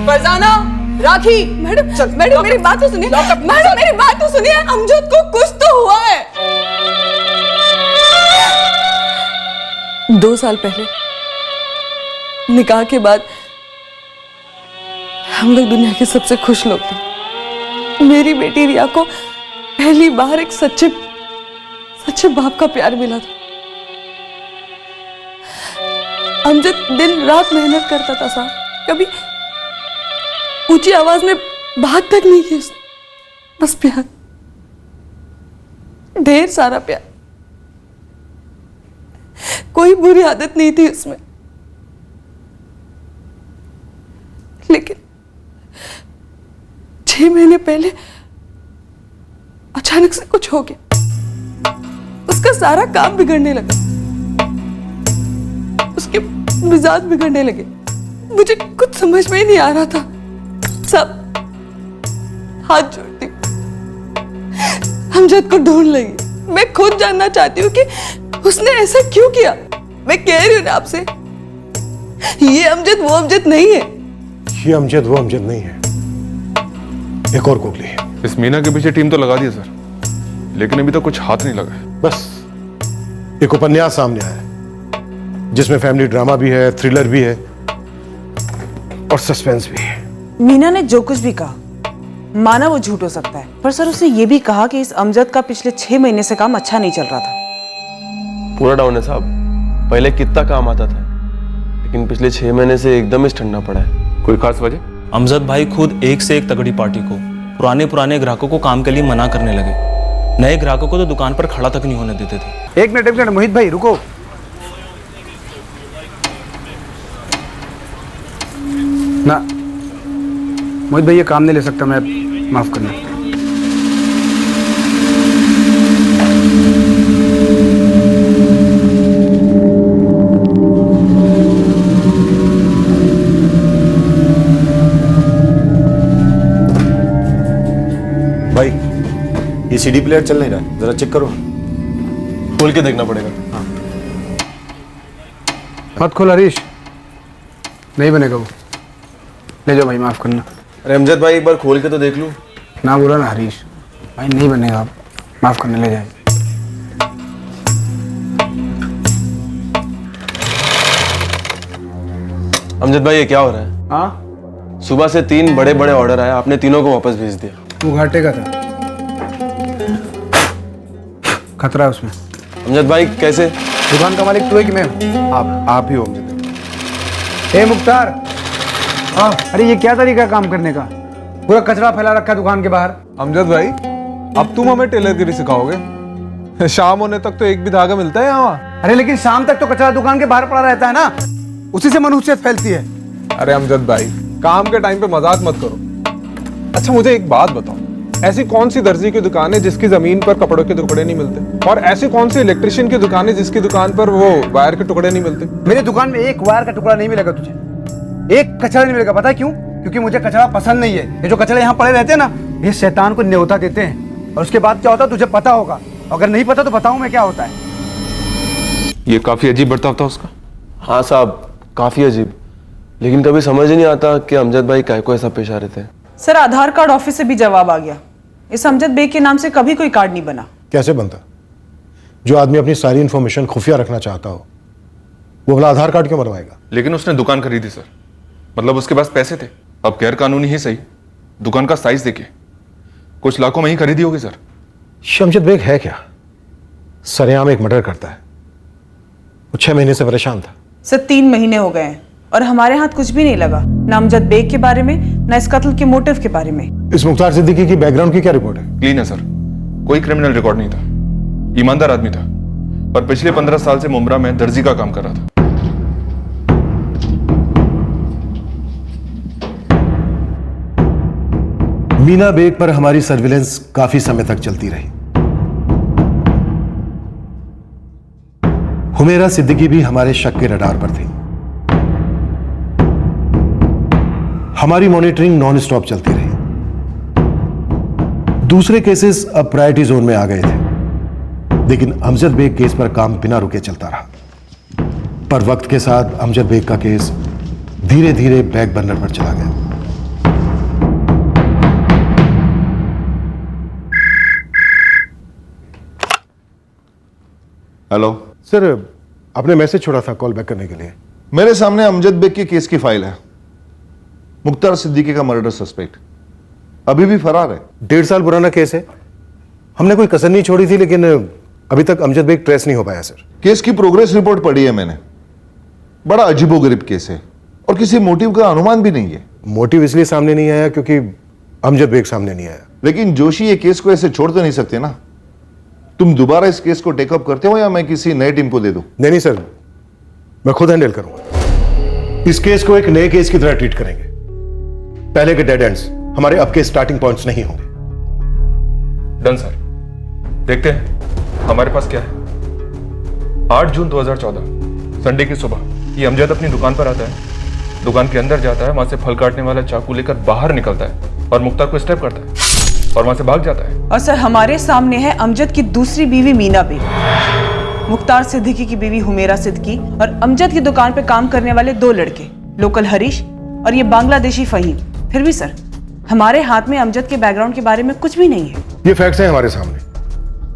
फरजाना, राखी, मैडम मेरी बात तो सुनिए। मैडम मेरी बात तो सुनिए। अमजद को कुछ तो हुआ है। 2 साल पहले निकाह के बाद हम लोग दुनिया के सबसे खुश लोग थे। मेरी बेटी रिया को पहली बार एक सच्चे बाप का प्यार मिला था। अमजद दिन रात मेहनत करता था साहब, कभी ऊंची आवाज में बात तक नहीं की उसने। बस प्यार, ढेर सारा प्यार, कोई बुरी आदत नहीं थी उसमें। लेकिन 6 महीने पहले अचानक से कुछ हो गया। उसका सारा काम बिगड़ने लगा, उसके मिजाज बिगड़ने लगे। मुझे कुछ समझ में ही नहीं आ रहा था। सब हाथ जोड़ती अमजद को ढूंढ लेंगे। मैं खुद जानना चाहती हूँ कि उसने ऐसा क्यों किया। मैं कह रही हूँ ना आपसे, ये अमजद वो अमजद नहीं है। ये अमजद वो अमजद नहीं है। एक और गोगली है। इस मीना के पीछे टीम तो लगा दी है सर, लेकिन अभी तक कुछ हाथ नहीं लगा है। बस एक उपन्यास सामने आया है जिसमें फैमिली ड्रामा भी है, थ्रिलर भी है और सस्पेंस भी है। मीना ने जो कुछ भी कहा, माना वो झूठ हो सकता है, पर सर उसने ये भी कहा कि इस अमजद का पिछले 6 महीने से काम अच्छा नहीं चल रहा था। पूरा डाउन है साहब। पहले कितना काम आता था, लेकिन पिछले 6 महीने से एकदम ही ठंडा पड़ा है। कोई खास वजह? अमजद भाई खुद एक से एक तगड़ी पार्टी को, पुराने ग्राहकों को काम के लिए मना करने लगे। नए ग्राहकों को तो दुकान पर खड़ा तक नहीं होने देते थे। एक मिनट मोहित भाई रुको। ना मोहित भाई ये काम नहीं ले सकता मैं, माफ करना। भाई ये सीडी प्लेयर चल नहीं रहा, जरा चेक करो। खोल के देखना पड़ेगा। हाँ। मत खोल हरीश, नहीं बनेगा वो। ले जाओ भाई, माफ करना। अरे अमजद भाई एक बार खोल के तो देख लूं। ना बोला ना हरीश भाई, नहीं बनेगा, आप माफ करने ले जाए। अमजद भाई ये क्या हो रहा है? हाँ, सुबह से 3 बड़े बड़े ऑर्डर आए, आपने तीनों को वापस भेज दिया। वो घाटे का था, खतरा है उसमें। अमजद भाई कैसे? दुकान का मालिक तू है कि मैं हूँ? आप ही हो अमजद। ए मुख्तार, अरे ये क्या तरीका है काम करने का? पूरा कचरा फैला रखा है दुकान के बाहर। अमजद भाई, अब तुम हमें टेलरगिरी सिखाओगे? शाम होने तक तो एक भी धागा मिलता है यहाँ। अरे लेकिन शाम तक तो कचरा दुकान के बाहर पड़ा रहता है ना, उसी से मनुष्यत फैलती है। अरे अमजद भाई, काम के टाइम पे मजाक मत करो। अच्छा मुझे एक बात बताओ, ऐसी कौन सी दर्जी की दुकान है जिसकी जमीन पर कपड़ों के टुकड़े नहीं मिलते? और ऐसी कौन सी इलेक्ट्रिशियन की दुकान है जिसकी दुकान पर वो वायर के टुकड़े नहीं मिलते? मेरी दुकान में एक वायर का टुकड़ा नहीं मिलेगा तुझे, एक कचरा नहीं मिलेगा। पता है क्यों? क्योंकि मुझे कचरा पसंद नहीं है। ये जो कचरे यहाँ पड़े रहते हैं ना, ये शैतान को न्योता देते हैं, और उसके बाद क्या होता है तुझे पता होगा। अगर नहीं पता तो बताऊं मैं क्या होता है। ये काफी अजीब बर्ताव था उसका। हाँ साहब, काफी अजीब, लेकिन कभी समझ ही नहीं आता कि अमजद भाई काहे को ऐसा पेश आ रहे थे। सर आधार कार्ड ऑफिस से भी जवाब आ गया, इस अमजद बेग के नाम से कभी कोई कार्ड नहीं बना। कैसे बनता? जो आदमी अपनी सारी इंफॉर्मेशन खुफिया रखना चाहता हो, वो वाला आधार कार्ड क्यों बनवाएगा? लेकिन उसने दुकान खरीदी सर, मतलब उसके पास पैसे थे। अब गैर कानूनी ही सही, दुकान का साइज देखिए, कुछ लाखों में ही खरीदी होगी सर। अमजद बेग है क्या? सरेआम एक मर्डर करता है। वो 6 महीने से परेशान था। सर 3 महीने हो गए हैं और हमारे हाथ कुछ भी नहीं लगा, ना अमजद बेग के बारे में, ना इस कत्ल के मोटिव के बारे में। इस मुख्तार सिद्दीकी की बैकग्राउंड की क्या रिपोर्ट है? क्लीन है सर, कोई क्रिमिनल रिकॉर्ड नहीं था, ईमानदार आदमी था, और पिछले 15 साल से मुंब्रा में दर्जी का काम कर रहा था। मीना बेग पर हमारी सर्विलेंस काफी समय तक चलती रही। हुमेरा सिद्दीकी भी हमारे शक के रडार पर थी। हमारी मॉनिटरिंग नॉन स्टॉप चलती रही। दूसरे केसेस अब प्रायोरिटी जोन में आ गए थे, लेकिन अमजद बेग केस पर काम बिना रुके चलता रहा। पर वक्त के साथ अमजद बेग का केस धीरे धीरे बैक बर्नर पर चला गया। हेलो सर, आपने मैसेज छोड़ा था कॉल बैक करने के लिए। मेरे सामने अमजद बेग के केस की फाइल है। मुख्तार सिद्दीकी का मर्डर सस्पेक्ट अभी भी फरार है। 1.5 साल पुराना केस है। हमने कोई कसर नहीं छोड़ी थी, लेकिन अभी तक अमजद बेग ट्रेस नहीं हो पाया सर। केस की प्रोग्रेस रिपोर्ट पढ़ी है मैंने। बड़ा अजीबोगरीब केस है और किसी मोटिव का अनुमान भी नहीं है। मोटिव इसलिए सामने नहीं आया क्योंकि अमजद बेग सामने नहीं आया। लेकिन जोशी ये केस को ऐसे छोड़ तो नहीं सकते ना। तुम दोबारा इस केस को टेकअप करते हो या मैं किसी नए टीम को दे दूं? नहीं सर, मैं खुद हैंडल करूंगा। इस केस को एक नए केस की तरह ट्रीट करेंगे। पहले के डेड एंड्स हमारे अब के स्टार्टिंग पॉइंट्स नहीं होंगे। डन सर, देखते हैं हमारे पास क्या है। 8 जून 2014 संडे की सुबह ये अमजद अपनी दुकान पर आता है, दुकान के अंदर जाता है, वहां से फल काटने वाला चाकू लेकर बाहर निकलता है और मुख्तार को स्टेप करता है और वहां से भाग जाता है। और सर हमारे सामने है अमजद की दूसरी बीवी मीना बेग, मुख्तार सिद्दीकी की बीवी हुमेरा सिद्दीकी, और अमजद की दुकान पे काम करने वाले 2 लड़के, लोकल हरीश और ये बांग्लादेशी फहीम। फिर भी सर हमारे हाथ में अमजद के बैकग्राउंड के बारे में कुछ भी नहीं है। ये फैक्ट्स हैं हमारे सामने।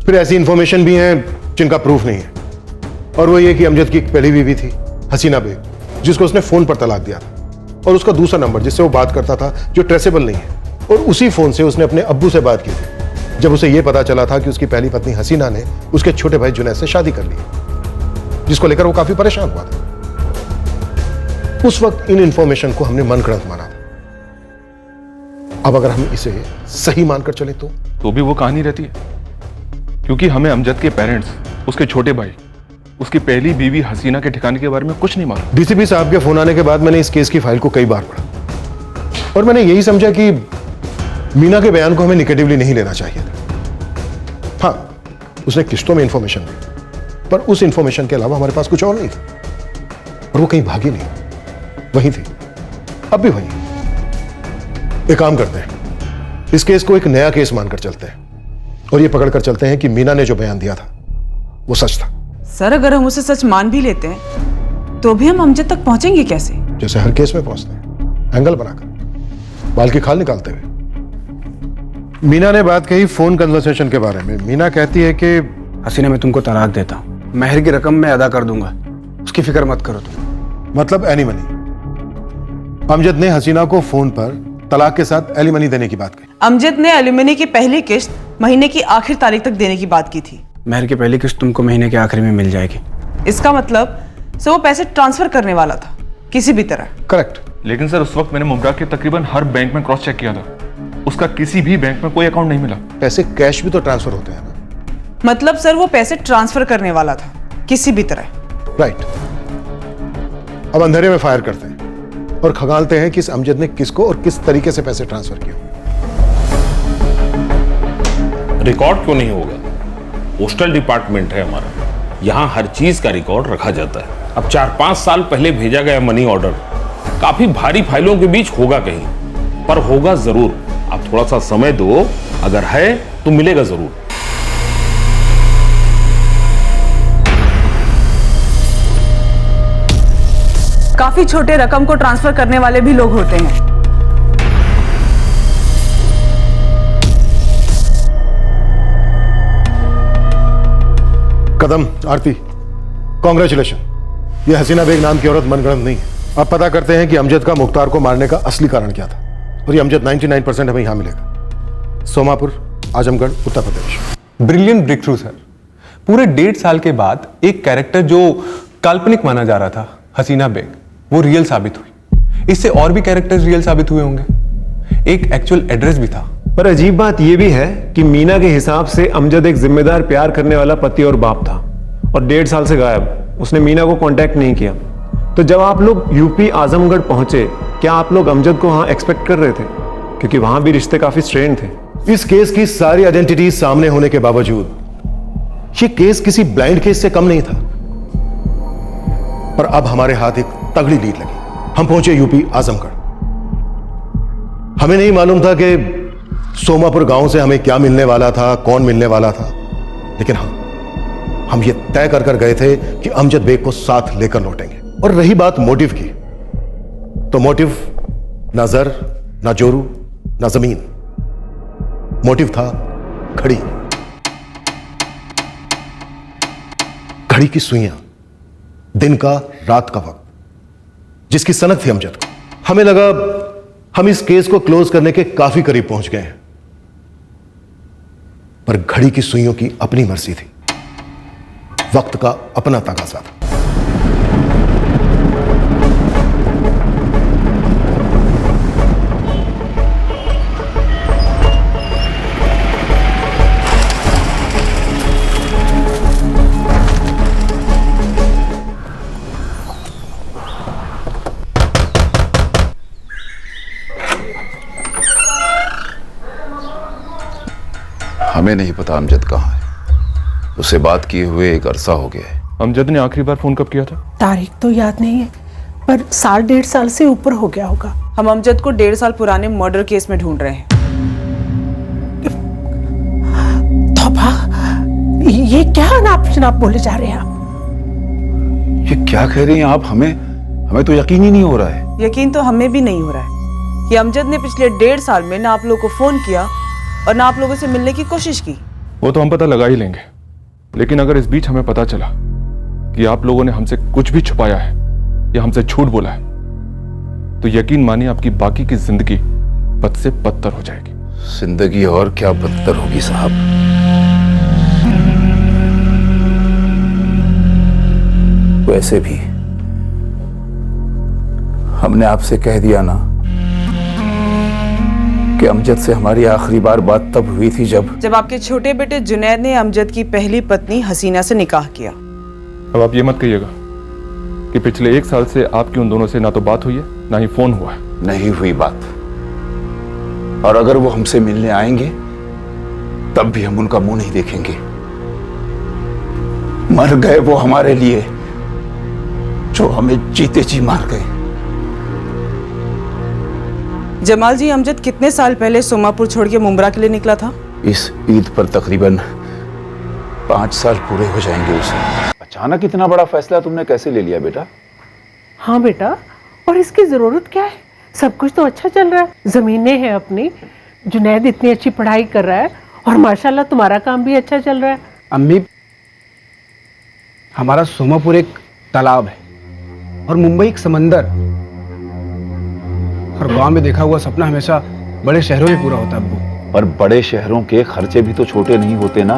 फिर ऐसी इंफॉर्मेशन भी हैं जिनका प्रूफ नहीं है, और वो ये कि अमजद की एक पहली बीवी थी हसीना बेग, जिसको उसने फोन पर तलाक दिया था, और उसका दूसरा नंबर जिससे वो बात करता था जो ट्रेसेबल नहीं है, और उसी फोन से उसने अपने अब्बू से बात की थी जब उसे यह पता चला था कि उसकी पहली पत्नी हसीना ने उसके छोटे भाई जुनैद से शादी कर ली, जिसको लेकर वो काफी परेशान हुआ था। उस वक्त इन इंफॉर्मेशन को हमने मनगढ़ंत माना था। अब अगर हम इसे सही मानकर चले तो भी वो कहानी रहती है, क्योंकि हमें अमजद के पेरेंट्स, उसके छोटे भाई, उसकी पहली बीवी हसीना के ठिकाने के बारे में कुछ नहीं मालूम। डीसीपी साहब के फोन आने के बाद मैंने इस केस की फाइल को कई बार पढ़ा, और मैंने यही समझा कि मीना के बयान को हमें निगेटिवली नहीं लेना चाहिए था। हाँ, उसने किश्तों में इंफॉर्मेशन दी, पर उस इंफॉर्मेशन के अलावा हमारे पास कुछ और नहीं था, और वो कहीं भागी नहीं, वहीं थी, अब भी वहीं। एक काम करते हैं, इस केस को एक नया केस मानकर चलते हैं, और ये पकड़कर चलते हैं कि मीना ने जो बयान दिया था वो सच था। सर अगर हम उसे सच मान भी लेते हैं तो भी हम अमजद तक पहुंचेंगे कैसे? जैसे हर केस में पहुंचते हैं, एंगल बनाकर, बाल की खाल निकालते हुए। मीना ने बात कही फोन कन्वर्सेशन के बारे में। मीना कहती है कि हसीना मैं तुमको तलाक देता हूँ, महर की रकम मैं अदा कर दूंगा, उसकी फिक्र मत करो तुम। मतलब एलिमनी। अमजद ने हसीना को फोन पर तलाक के साथ एलिमनी देने की बात कही। अमजद ने एलिमनी की पहली किस्त महीने की आखिर तारीख तक देने की बात की थी। महर की पहली किस्त तुमको महीने के आखिरी में मिल जाएगी। इसका मतलब सर वो पैसे ट्रांसफर करने वाला था किसी भी तरह। करेक्ट। लेकिन सर उस वक्त मैंने मुमरा के तकरीबन हर बैंक में क्रॉस चेक किया था, उसका किसी भी बैंक में कोई अकाउंट नहीं मिला। पैसे कैश भी तो ट्रांसफर होते हैं ना। मतलब सर वो पैसे ट्रांसफर करने वाला था किसी भी तरह। राइट। अब अंधेरे में फायर करते हैं और खगालते हैं कि इस अमजद ने किसको और किस तरीके से पैसे ट्रांसफर किए। रिकॉर्ड क्यों नहीं होगा? पोस्टल डिपार्टमेंट है हमारा, यहां हर चीज का रिकॉर्ड रखा जाता है। अब 4-5 साल पहले भेजा गया मनी ऑर्डर काफी भारी फाइलों के बीच होगा कहीं, पर होगा जरूर। आप थोड़ा सा समय दो, अगर है तो मिलेगा जरूर। काफी छोटे रकम को ट्रांसफर करने वाले भी लोग होते हैं। कदम, आरती, कॉन्ग्रेचुलेशन। ये हसीना बेग नाम की औरत मनगढ़ंत नहीं है। अब पता करते हैं कि अमजद का मुख्तार को मारने का असली कारण क्या था, और ये अमजद 99% हमें यहां मिलेगा। Somapur, Azamgarh, Uttar Pradesh. Brilliant breakthrough sir. पूरे 1.5 साल के बाद एक कैरेक्टर जो काल्पनिक माना जा रहा था, हसीना बेग, वो रियल साबित हुई। इससे और भी कैरेक्टर्स रियल साबित हुए होंगे। एक एक्चुअल एड्रेस भी था। पर अजीब बात यह भी है कि मीना के हिसाब से अमजद एक जिम्मेदार प्यार करने वाला पति और बाप था, और 1.5 साल से गायब। उसने मीना को कांटेक्ट नहीं किया। तो जब आप लोग यूपी आजमगढ़ पहुंचे, क्या आप लोग अमजद को वहां एक्सपेक्ट कर रहे थे? क्योंकि वहां भी रिश्ते काफी स्ट्रेन थे। इस केस की सारी आइडेंटिटी सामने होने के बावजूद ये केस किसी ब्लाइंड केस से कम नहीं था। पर अब हमारे हाथ एक तगड़ी लीड लगी। हम पहुंचे यूपी आजमगढ़। हमें नहीं मालूम था कि सोमापुर गांव से हमें क्या मिलने वाला था, कौन मिलने वाला था, लेकिन हाँ, हम ये तय कर गए थे कि अमजद बेग को साथ लेकर लौटेंगे। और रही बात मोटिव की, तो मोटिव ना जर, ना जोरू, ना जमीन। मोटिव था घड़ी। घड़ी की सुइयां, दिन का, रात का वक्त, जिसकी सनक थी अमजद को। हमें लगा हम इस केस को क्लोज करने के काफी करीब पहुंच गए हैं, पर घड़ी की सुइयों की अपनी मर्जी थी, वक्त का अपना तकाजा था। हमें नहीं पता अमजद कहाँ है। उससे बात किए हुए एक अरसा हो गया है। अमजद ने आखिरी बार फोन कब किया था? तारीख तो याद नहीं है, पर 1.5 साल से ऊपर हो गया होगा। हम अमजद को 1.5 साल पुराने मर्डर केस में ढूंढ रहे हैं। तौबा, ये क्या अनाप शनाप बोले जा रहे हैं आप? ये क्या कह रही हैं आप? हमें तो यकीन ही नहीं हो रहा है। यकीन तो हमें भी नहीं हो रहा है कि अमजद ने पिछले 1.5 साल में ना आप लोगों को फोन किया और ना आप लोगों से मिलने की कोशिश की। वो तो हम पता लगा ही लेंगे, लेकिन अगर इस बीच हमें पता चला कि आप लोगों ने हमसे कुछ भी छुपाया है या हमसे झूठ बोला है, तो यकीन मानिए आपकी बाकी की जिंदगी बद से बदतर हो जाएगी। जिंदगी और क्या बदतर होगी साहब। वैसे भी हमने आपसे कह दिया ना कि अमजद से हमारी आखिरी बार बात तब हुई थी जब आपके छोटे बेटे जुनैद ने अमजद की पहली पत्नी हसीना से निकाह किया। अब आप ये मत कहिएगा कि पिछले 1 साल से आपकी उन दोनों से ना तो बात हुई है ना ही फोन हुआ है। नहीं हुई बात, और अगर वो हमसे मिलने आएंगे तब भी हम उनका मुंह नहीं देखेंगे। मर गए वो हमारे लिए जो हमें जीते जी मार गए। जमाल जी, अमजद कितने साल पहले सोमापुर छोड़ के मुंब्रा के लिए निकला था? इस ईद पर तकरीबन 5 साल पूरे हो जाएंगे उसे। अचानक इतना बड़ा फैसला तुमने कैसे ले लिया बेटा? हाँ बेटा, और इसकी जरूरत क्या है? सब कुछ तो अच्छा चल रहा है, जमीनें हैं अपनी, जुनैद इतनी अच्छी पढ़ाई कर रहा है, और माशाल्लाह तुम्हारा काम भी अच्छा चल रहा है। अम्मी, हमारा सोमापुर एक तालाब है और मुंबई एक समंदर, और गांव में देखा हुआ सपना हमेशा बड़े शहरों में पूरा होता है अब्बू। पर बड़े शहरों के खर्चे भी तो छोटे नहीं होते ना।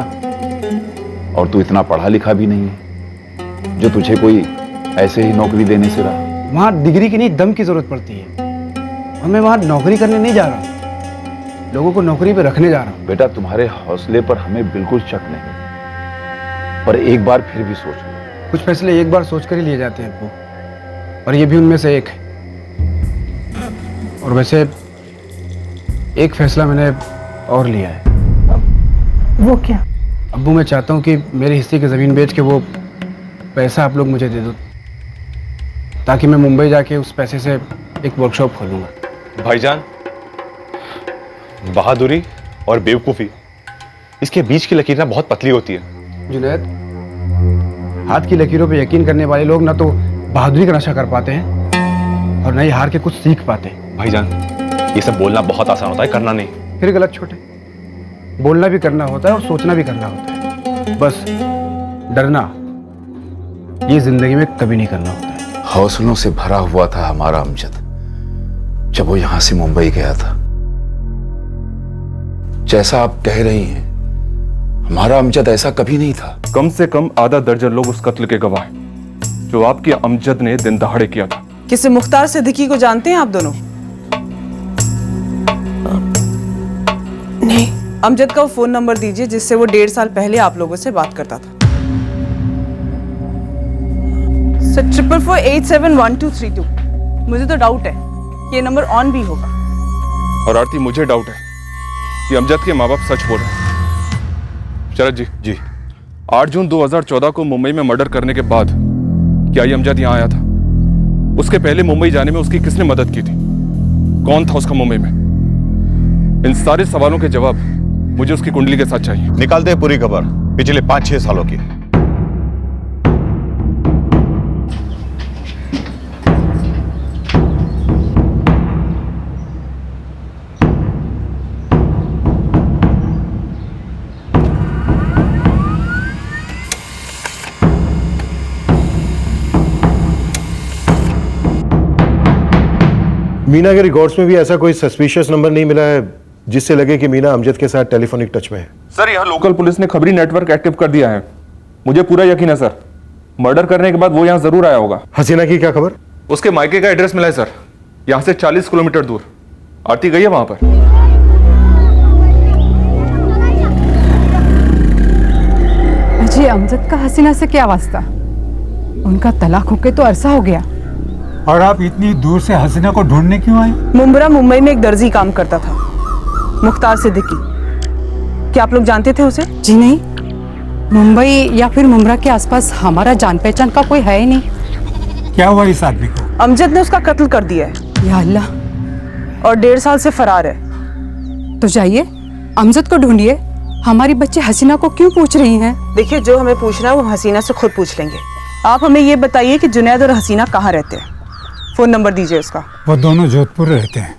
और तू इतना पढ़ा लिखा भी नहीं है जो तुझे कोई ऐसे ही नौकरी देने से रहा। वहाँ डिग्री की नहीं, दम की जरूरत पड़ती है। और मैं वहाँ नौकरी करने नहीं जा रहा हूँ, लोगों को नौकरी पे रखने जा रहा हूँ। बेटा, तुम्हारे हौसले पर हमें बिल्कुल शक नहीं, पर एक बार फिर भी सोच लो। कुछ फैसले एक बार सोचकर ही लिए जाते हैं अब्बू, और ये भी उनमें से एक है। और वैसे एक फैसला मैंने और लिया है। वो क्या? अब्बू, मैं चाहता हूँ कि मेरे हिस्से की ज़मीन बेच के वो पैसा आप लोग मुझे दे दो, ताकि मैं मुंबई जाके उस पैसे से एक वर्कशॉप खोलूँगा। भाईजान, बहादुरी और बेवकूफ़ी, इसके बीच की लकीर ना बहुत पतली होती है। जुनैद, हाथ की लकीरों पे यकीन करने वाले लोग ना तो बहादुरी का नशा कर पाते हैं और न ही हार के कुछ सीख पाते हैं। भाईजान, ये सब बोलना बहुत आसान होता है, करना नहीं। फिर गलत छोटे, बोलना भी करना होता है और सोचना भी करना होता है। बस डरना ये जिंदगी में कभी नहीं करना होता है। हौसलों से भरा हुआ था हमारा अमजद जब वो यहां से मुंबई गया था। जैसा आप कह रही हैं, हमारा अमजद ऐसा कभी नहीं था। कम से कम आधा दर्जन लोग उस कत्ल के गवाह हैं जो आपके अमजद ने दिन दहाड़े किया था। किसी मुख्तार सिद्दीकी को जानते हैं आप दोनों? नहीं। अमजद का वो फोन नंबर दीजिए जिससे वो 1.5 साल पहले आप लोगों से बात करता था। 444871232। मुझे तो डाउट है कि ये नंबर ऑन भी होगा। और आरती, मुझे डाउट है कि अमजद के माँ बाप सच बोल रहे हैं। शरद जी, 8 जून 2014 को मुंबई में मर्डर करने के बाद क्या ये अमजद यहाँ आया था? उसके पहले मुंबई जाने में उसकी किसने मदद की थी? कौन था उसका मुंबई में? इन सारे सवालों के जवाब मुझे उसकी कुंडली के साथ चाहिए। निकालते हैं पूरी खबर पिछले 5-6 सालों की। मीना के रिकॉर्ड्स में भी ऐसा कोई सस्पिशियस नंबर नहीं मिला है जिससे लगे कि मीना अमजद के साथ टेलीफोनिक टच में है। सर, यहाँ लोकल पुलिस ने खबरी नेटवर्क एक्टिव कर दिया है। मुझे पूरा यकीन है सर, मर्डर करने के बाद वो यहाँ जरूर आया होगा। हसीना की क्या खबर? उसके मायके का एड्रेस मिला है सर, यहाँ से 40 किलोमीटर दूर। आरती गई है वहां पर। जी, अमजद का हसीना से क्या वास्ता? उनका तलाक होके तो अरसा हो गया। और आप इतनी दूर से हसीना को ढूंढने क्यों आए? मुंबई में एक दर्जी काम करता था, मुख्तार सिद्दीकी। क्या आप लोग जानते थे उसे? जी नहीं, मुंबई या फिर मुंब्रा के आसपास हमारा जान पहचान का कोई है ही नहीं। क्या हुआ इस आदमी को? अमजद ने उसका कत्ल कर दिया है। या अल्लाह। और 1.5 साल से फरार है। तो जाइए, अमजद को ढूंढिए। हमारी बच्ची हसीना को क्यों पूछ रही हैं? देखिए, जो हमें पूछना है वो हसीना से खुद पूछ लेंगे। आप हमें ये बताइए कि जुनैद और हसीना कहाँ रहते हैं? फोन नंबर दीजिए उसका। वो दोनों जोधपुर रहते हैं।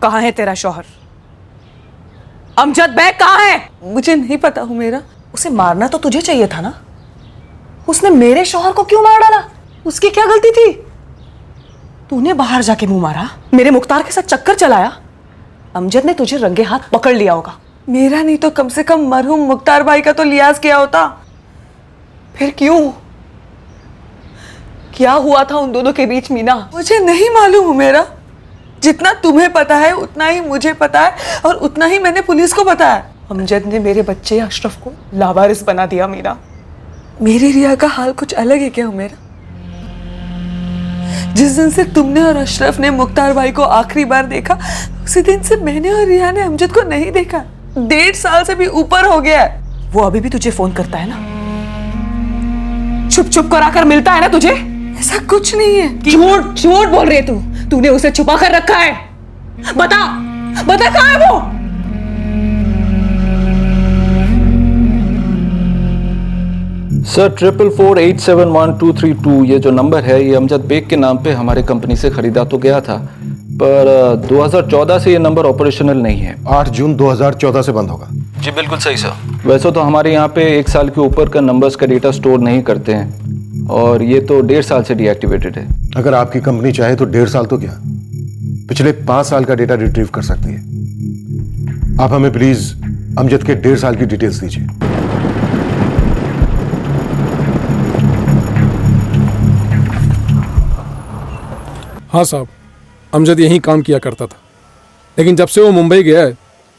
कहाँ है तेरा शौहर? अमजद बैग कहाँ है? मुझे नहीं पता हूँ मेरा। उसे मारना तो तुझे चाहिए था ना? उसने मेरे शौहर को क्यों मार डाला? उसकी क्या गलती थी? तूने बाहर जाके मुंह मारा, मेरे मुख्तार के साथ चक्कर चलाया। अमजद ने तुझे रंगे हाथ पकड़ लिया होगा। मेरा नहीं तो कम से कम मरहूम मुख्तार भाई का तो लिहाज किया होता। फिर क्यों? क्या हुआ था उन दोनों के बीच मीना? मुझे नहीं मालूम मेरा। जितना तुम्हें पता है उतना ही मुझे पता है, और उतना ही मैंने पुलिस को बताया। अमजद ने मेरे बच्चे अशरफ को लावारिस बना दिया मीना। मेरी रिया का हाल कुछ अलग है क्या मेरा? जिस दिन से तुमने और अशरफ ने मुख्तार भाई को आखिरी बार देखा, उसी दिन से मैंने और रिया ने अमजद को नहीं देखा। 1.5 साल से भी ऊपर हो गया है। वो अभी भी तुझे फोन करता है ना? छुप छुप कर आकर मिलता है ना तुझे? ऐसा कुछ नहीं है। झूठ झूठ बोल रही है तू। तूने उसे छुपा कर रखा है। बता बता, कहाँ है वो? सर 4448711232 ये जो नंबर है ये अमजद बेग के नाम पे हमारे कंपनी से खरीदा तो गया था, पर 2014 से ये नंबर ऑपरेशनल नहीं है। 8 जून 2014 से बंद होगा। जी बिल्कुल सही सर। वैसे तो हमारे यहाँ पे 1 साल के ऊपर का नंबर्स का डेटा स्टोर नहीं करते हैं, और ये तो 1.5 साल से डीएक्टिवेटेड है। अगर आपकी कंपनी चाहे तो 1.5 साल तो क्या, पिछले 5 साल का डेटा रिट्रीव कर सकती है। आप हमें प्लीज अमजद के 1.5 साल की डिटेल्स दीजिए। हाँ साहब, अमजद यहीं काम किया करता था, लेकिन जब से वो मुंबई गया है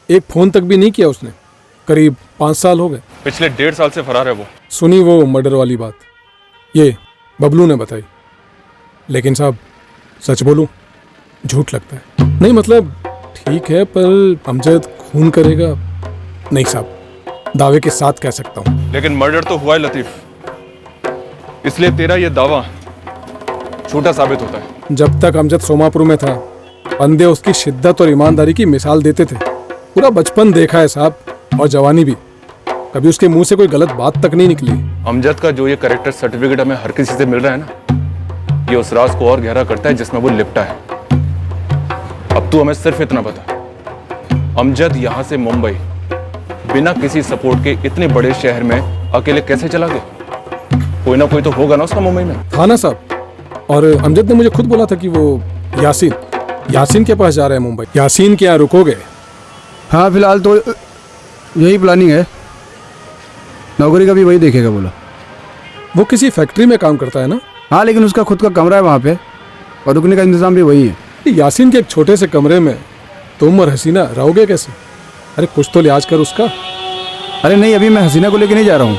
एक फ़ोन तक भी नहीं किया उसने। करीब 5 साल हो गए। पिछले 1.5 साल से फरार है वो। सुनी वो मर्डर वाली बात, ये बबलू ने बताई, लेकिन साहब सच बोलूं झूठ लगता है। नहीं मतलब ठीक है, पर अमजद खून करेगा नहीं साहब, दावे के साथ कह सकता हूँ। लेकिन मर्डर तो हुआ है लतीफ़, इसलिए तेरा ये दावा झूठा साबित होता है। जब तक अमजद सोमापुर में था, बंदे उसकी शिद्दत और ईमानदारी की मिसाल देते थे। पूरा बचपन देखा है साहब, और जवानी भी। कभी उसके मुंह से कोई गलत बात तक नहीं निकली। अमजद का जो ये कैरेक्टर सर्टिफिकेट हमें हर किसी से मिल रहा है ना, ये उस राज को और गहरा करता है जिसमें वो लिपटा है। अब तू हमें सिर्फ इतना बता, अमजद यहाँ से मुंबई बिना किसी सपोर्ट के इतने बड़े शहर में अकेले कैसे चला गया? कोई ना कोई तो होगा ना उसका मुंबई में। था ना साहब, और अमजद ने मुझे खुद बोला था कि वो यासीन के पास जा रहा है मुंबई। यासीन के यहाँ रुकोगे? हाँ फिलहाल तो यही प्लानिंग है, नौकरी का भी वही देखेगा बोला। वो किसी फैक्ट्री में काम करता है ना? हाँ, लेकिन उसका खुद का कमरा है वहाँ पे, और रुकने का इंतजाम भी वही है। यासीन के एक छोटे से कमरे में तुम और हसीना रहोगे कैसे? अरे कुछ तो लिहाज कर उसका। अरे नहीं, अभी मैं हसीना को लेके नहीं जा रहा हूँ,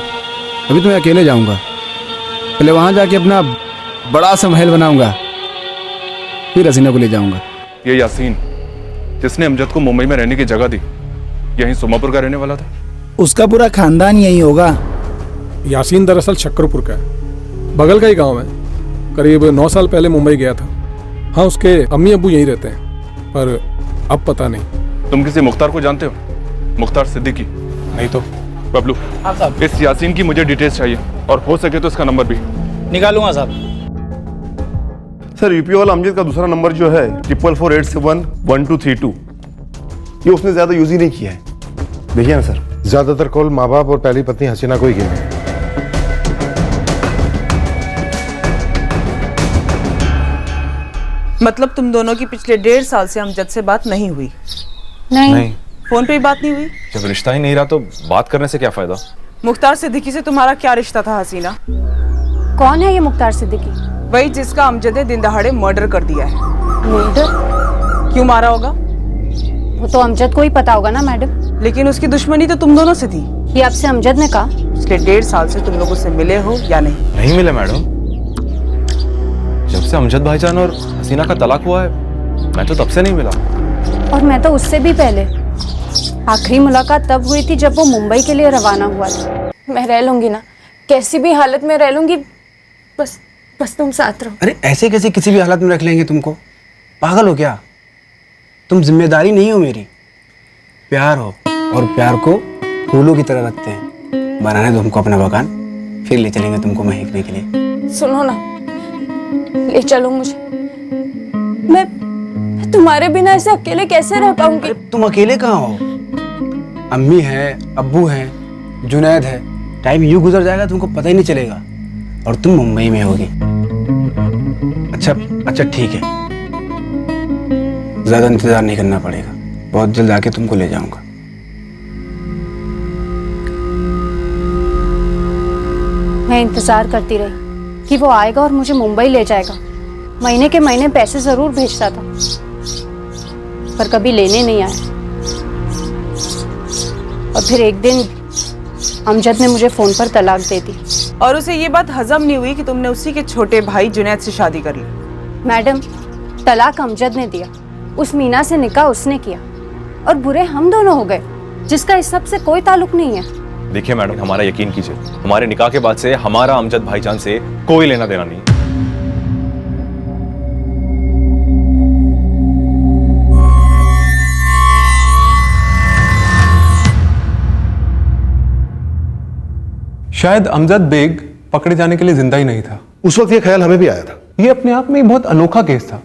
अभी तो मैं अकेले जाऊँगा। पहले वहाँ जाके अपना बड़ा सा महल बनाऊँगा, फिर हसीना को ले जाऊँगा। ये यासीन जिसने अमजद को मुंबई में रहने की जगह दी, यहीं सोमापुर का रहने वाला था? उसका पूरा खानदान यही होगा। यासीन दरअसल शक्करपुर का है, बगल का ही गांव है। करीब 9 साल पहले मुंबई गया था। हाँ, उसके अम्मी अब्बू यहीं रहते हैं, पर अब पता नहीं। तुम किसी मुख्तार को जानते हो? मुख्तार सिद्दीकी? नहीं तो। बबलू, इस यासीन की मुझे डिटेल्स चाहिए, और हो सके तो इसका नंबर भी निकालूंगा साहब। सर यूपी वाला अमजद का दूसरा नंबर जो है 4448711232, ये उसने ज्यादा यूज ही नहीं किया है। देखिए ना सर, ज्यादातर कॉल माँ बाप और पहली पत्नी हसीना को ही किए हैं। मतलब तुम दोनों की पिछले 1.5 साल से अमजद से बात नहीं हुई? नहीं। फोन पे भी बात नहीं हुई? जब रिश्ता ही नहीं रहा तो बात करने से क्या फायदा? मुख्तार सिद्दीकी से तुम्हारा क्या रिश्ता था हसीना? कौन है ये मुख्तार सिद्दीकी? वही जिसका अमजद ने दिन दहाड़े मर्डर कर दिया है। मर्डर? क्यों मारा होगा? वो तो अमजद को ही पता होगा ना मैडम। लेकिन उसकी दुश्मनी तो तुम दोनों से थी। ये आपसे अमजद ने कहा? पिछले 1.5 साल से तुम लोग उससे मिले हो या नहीं? नहीं मिले मैडम। जब से अमजद भाईजान और हसीना का तलाक हुआ है, मैं तो तब से नहीं मिला। और मैं तो उससे भी पहले। आखिरी मुलाकात तब हुई थी जब वो मुंबई के लिए रवाना हुआ था। मैं रह लूंगी ना, कैसी भी हालत में रह लूंगी, बस तुम साथ रहो। अरे ऐसे कैसे किसी भी हालत में रख लेंगे तुमको? पागल हो क्या? तुम जिम्मेदारी नहीं हो मेरी, प्यार हो, और प्यार को फूलों की तरह रखते हैं। बनाने दो हमको अपना बगान, फिर ले चलेंगे तुमको महकने के लिए। सुनो ना, ले चलो मुझे। मैं तुम्हारे बिना ऐसे अकेले कैसे रह पाऊंगी? तुम अकेले कहाँ हो? अम्मी है, अब्बू है, जुनैद है। टाइम यूं गुजर जाएगा तुमको पता ही नहीं चलेगा, और तुम मुंबई में होगी। अच्छा ठीक है, ज्यादा इंतजार नहीं करना पड़ेगा, बहुत जल्द आके तुमको ले जाऊंगा। मैं इंतजार करती रही कि वो आएगा और मुझे मुंबई ले जाएगा। महीने के महीने पैसे जरूर भेजता था, पर कभी लेने नहीं आया। और फिर एक दिन अमजद ने मुझे फोन पर तलाक दे दी। और उसे ये बात हजम नहीं हुई कि तुमने उसी के छोटे भाई जुनैद से शादी कर ली। मैडम, तलाक अमजद ने दिया, उस मीना से निकाह उसने किया, और बुरे हम दोनों हो गए, जिसका इस सब से कोई ताल्लुक नहीं है। देखिए मैडम, हमारा यकीन कीजिए, हमारे निकाह के बाद से हमारा अमजद भाईजान से कोई लेना देना नहीं। शायद अमजद बेग पकड़े जाने के लिए जिंदा ही नहीं था। उस वक्त ये ख्याल हमें भी आया था। ये अपने आप में बहुत अनोखा केस था,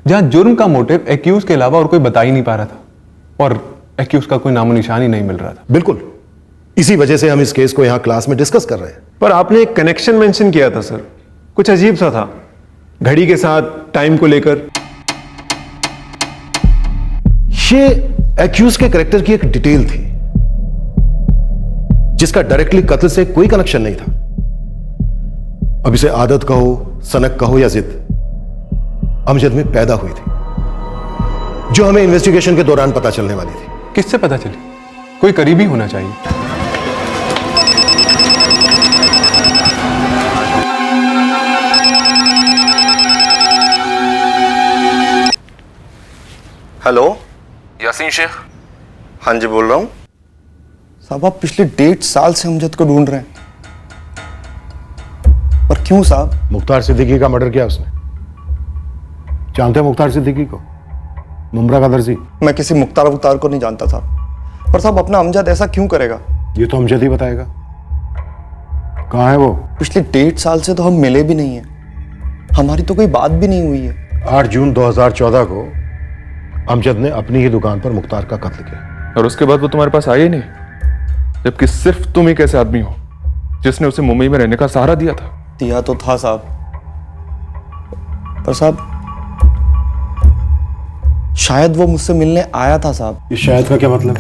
जहां जुर्म का मोटिव एक्यूज के अलावा और कोई बता ही नहीं पा रहा था और एक्यूज का कोई नामो निशान ही नहीं मिल रहा था। बिल्कुल, इसी वजह से हम इस केस को यहाँ क्लास में डिस्कस कर रहे हैं। पर आपने एक कनेक्शन मेंशन किया था सर, कुछ अजीब सा था, घड़ी के साथ, टाइम को लेकर। ये एक्यूज के कैरेक्टर की एक डिटेल थी जिसका डायरेक्टली कत्ल से कोई कनेक्शन नहीं था। अब इसे आदत कहो, सनक कहो या जिद, अमजद में पैदा हुई थी, जो हमें इन्वेस्टिगेशन के दौरान पता चलने वाली थी। किससे पता चली? कोई करीबी होना चाहिए। हेलो, यासीन शेख। हाँ जी बोल रहा हूँ। साहब आप पिछले 1.5 साल से अमजद को ढूंढ रहे हैं, पर क्यों साहब? मुख्तार सिद्दीकी का मर्डर किया उसने। जानते हैं मुख्तार सिद्दीकी को? मुमरा का दर्जी। मैं किसी मुख्तार को नहीं जानता था, पर साहब अपना अमजद ऐसा क्यों करेगा? ये तो अमजद ही बताएगा। कहाँ है वो? पिछले 1.5 साल से तो हम मिले भी नहीं है, हमारी तो कोई बात भी नहीं हुई है। 8 जून 2014 को अमजद ने अपनी ही दुकान पर मुख्तार का कत्ल किया। और उसके बाद वो तुम्हारे पास आए ही नहीं, जबकि सिर्फ तुम ही कैसे आदमी हो जिसने उसे मुंबई में रहने का सहारा दिया था। दिया तो था साहब, पर साहब शायद वो मुझसे मिलने आया था साहब। इस शायद का क्या मतलब?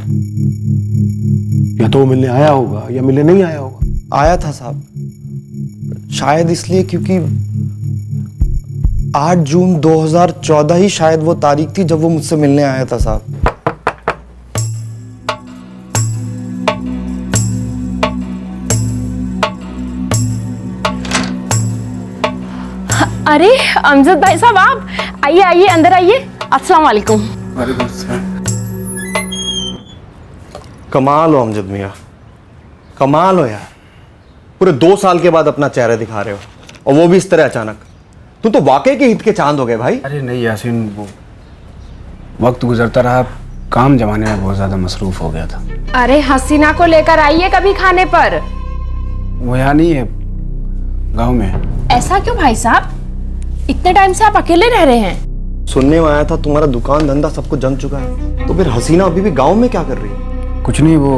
या तो वो मिलने आया होगा या मिलने नहीं आया होगा। आया था साहब, शायद इसलिए क्योंकि 8 जून 2014 ही शायद वो तारीख थी जब वो मुझसे मिलने आया था साहब। अरे अमजद भाई साहब, आप आइए आइए, अंदर आइए। अस्सलाम वालेकुम। कमाल हो अमजद मियाँ, कमाल हो यार। पूरे 2 साल के बाद अपना चेहरा दिखा रहे हो, और वो भी इस तरह अचानक। तुम तो वाकई के हित के चांद हो गए भाई। अरे नहीं यासीन, वो वक्त गुजरता रहा, काम जमाने में बहुत ज्यादा मसरूफ हो गया था। अरे हसीना को लेकर आइए कभी खाने पर। वो यहाँ नहीं है, गांव में है। ऐसा क्यों भाई साहब? इतने टाइम से आप अकेले रह रहे हैं? सुनने में आया था तुम्हारा दुकान धंधा सब कुछ जम चुका है, तो फिर हसीना अभी भी गांव में क्या कर रही है? कुछ नहीं, वो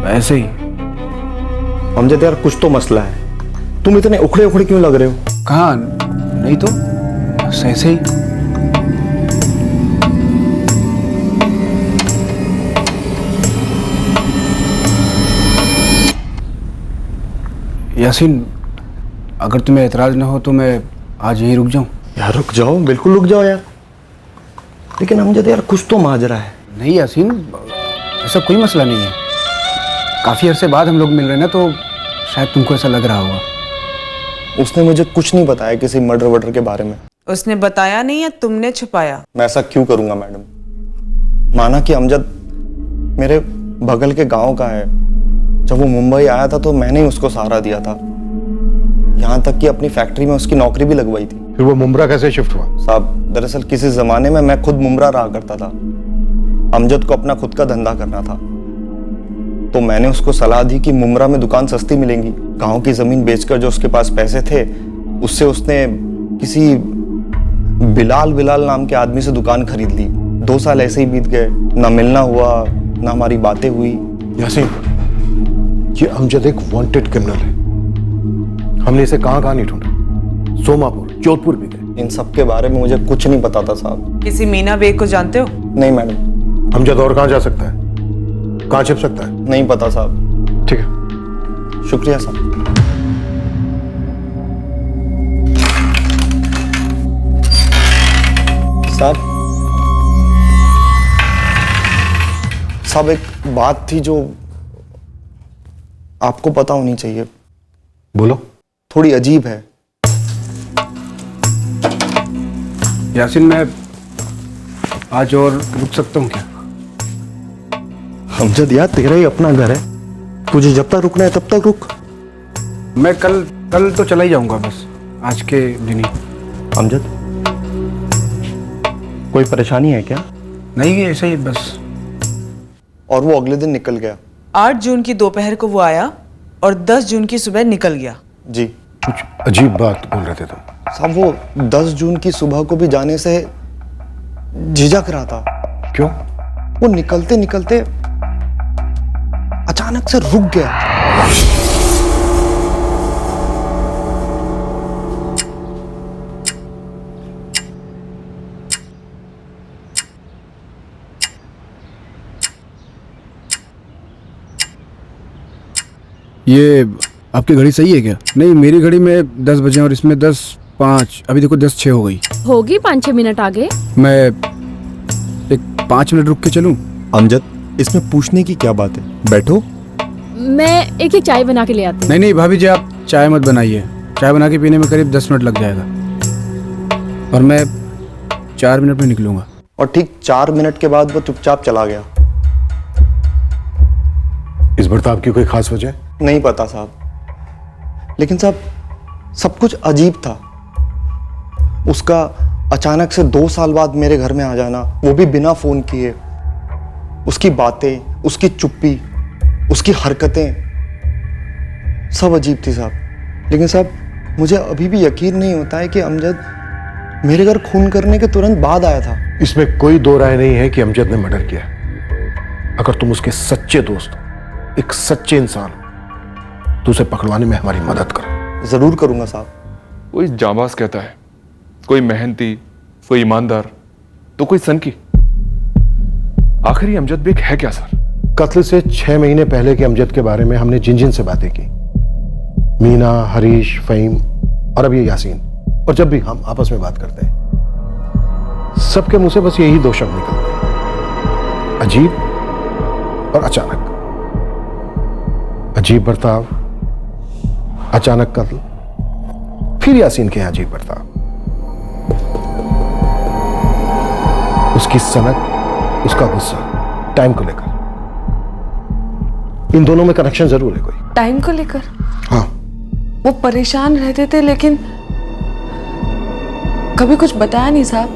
ऐसे ही। अमजद यार कुछ तो मसला है, तुम इतने उखड़े उखड़े क्यों लग रहे हो? कहाँ? नहीं तो बस ऐसे ही। यासीन, अगर तुम्हें एतराज ना हो तो मैं आज यहीं रुक जाऊं? यार रुक जाओ, बिल्कुल रुक जाओ यार, लेकिन अमजद यार कुछ तो माजरा है। नहीं यासीन, ऐसा कोई मसला नहीं है। काफी अरसे बाद हम लोग मिल रहे हैं ना, तो शायद तुमको ऐसा लग रहा होगा। उसने मुझे कुछ नहीं बताया किसी मर्डर वर्डर के बारे में। उसने बताया नहीं या तुमने छुपाया? मैं ऐसा क्यों करूंगा मैडम? माना कि अमजद मेरे बगल के गांव का है, जब वो मुंबई आया था तो मैंने ही उसको सहारा दिया था, यहाँ तक कि अपनी फैक्ट्री में उसकी नौकरी भी लगवाई थी। फिर वो मुमरा कैसे शिफ्ट हुआ? साहब दरअसल किसी जमाने में मैं खुद मुमरा रहा करता था, अमजद को अपना खुद का धंधा करना था, तो मैंने उसको सलाह दी कि मुमरा में दुकान सस्ती मिलेंगी। गांव की जमीन बेचकर जो उसके पास पैसे थे, उससे उसने किसी बिलाल नाम के आदमी से दुकान खरीद ली। 2 साल ऐसे ही बीत गए, ना मिलना हुआ ना हमारी बातें हुई। यासीन, ये अमजद एक वांटेड क्रिमिनल है। हमने इसे कहां नहीं ढूंढा, सोमापुर, जोधपुर भी गए। इन सब के बारे में मुझे कुछ नहीं पता था साहब। किसी मीना बेग को जानते हो? नहीं मैडम। अमजद और कहां जा सकता है, कहां छिप सकता है? नहीं पता साहब। ठीक है, शुक्रिया साहब। साहब एक बात थी जो आपको पता होनी चाहिए। बोलो। थोड़ी अजीब है। यासीन, मैं आज और रुक सकता हूँ क्या? अमजद यार तेरा ही अपना घर है, तुझे जब तक रुकना है तब तक रुक। मैं कल तो चला ही जाऊंगा, बस आज के दिन ही। अमजद कोई परेशानी है क्या? नहीं, ऐसे ही बस। और वो अगले दिन निकल गया। 8 जून की दोपहर को वो आया और 10 जून की सुबह निकल गया। जी। कुछ अजीब बात बोल रहे थे तुम। साहब वो 10 जून की सुबह को भी जाने से झिझक रहा था। क्यों? वो निकलते निकलते अचानक से रुक गया। ये आपकी घड़ी सही है क्या? नहीं, मेरी घड़ी में 10 बजे और इसमें 10:05। अभी देखो 10:06 हो गई। होगी 5-6 मिनट आगे। मैं एक 5 मिनट रुक के चलूं? अमजद, इसमें पूछने की क्या बात है? बैठो। मैं एक चाय बना के ले आती हूँ। नहीं नहीं भाभी जी, आप चाय मत बनाइए। चाय बना के पीने में करीब 10 मिनट लग जाएगा और मैं 4 मिनट में निकलूंगा। और ठीक 4 मिनट के बाद वो चुपचाप चला गया। इस बर्ताव की कोई खास वजह? नहीं पता साहब, लेकिन साहब सब कुछ अजीब था। उसका अचानक से 2 साल बाद मेरे घर में आ जाना, वो भी बिना फोन किए। उसकी बातें, उसकी चुप्पी, उसकी हरकतें सब अजीब थी साहब। लेकिन साहब मुझे अभी भी यकीन नहीं होता है कि अमजद मेरे घर खून करने के तुरंत बाद आया था। इसमें कोई दो राय नहीं है कि अमजद ने मर्डर किया। अगर तुम उसके सच्चे दोस्त हो, एक सच्चे इंसान हो, तो उसे पकड़वाने में हमारी मदद करो। जरूर करूंगा साहब। कोई जाबाज कहता है, कोई मेहनती, कोई ईमानदार, तो कोई सनकी। आखिर ये अमजद बेग है क्या सर? कत्ल से 6 महीने पहले के अमजद के बारे में हमने जिन जिन से बातें की, मीना, हरीश, फहीम और अब ये यासीन, और जब भी हम आपस में बात करते हैं सबके मुंह से बस यही 2 शब्द निकलते हैं, अजीब और अचानक। अजीब बर्ताव, अचानक कत्ल, फिर यासीन के अजीब बर्ताव। उसकी सनक, उसका गुस्सा, टाइम को लेकर। इन दोनों में कनेक्शन जरूर है कोई। टाइम को लेकर? हाँ। वो परेशान रहते थे लेकिन कभी कुछ बताया नहीं साहब।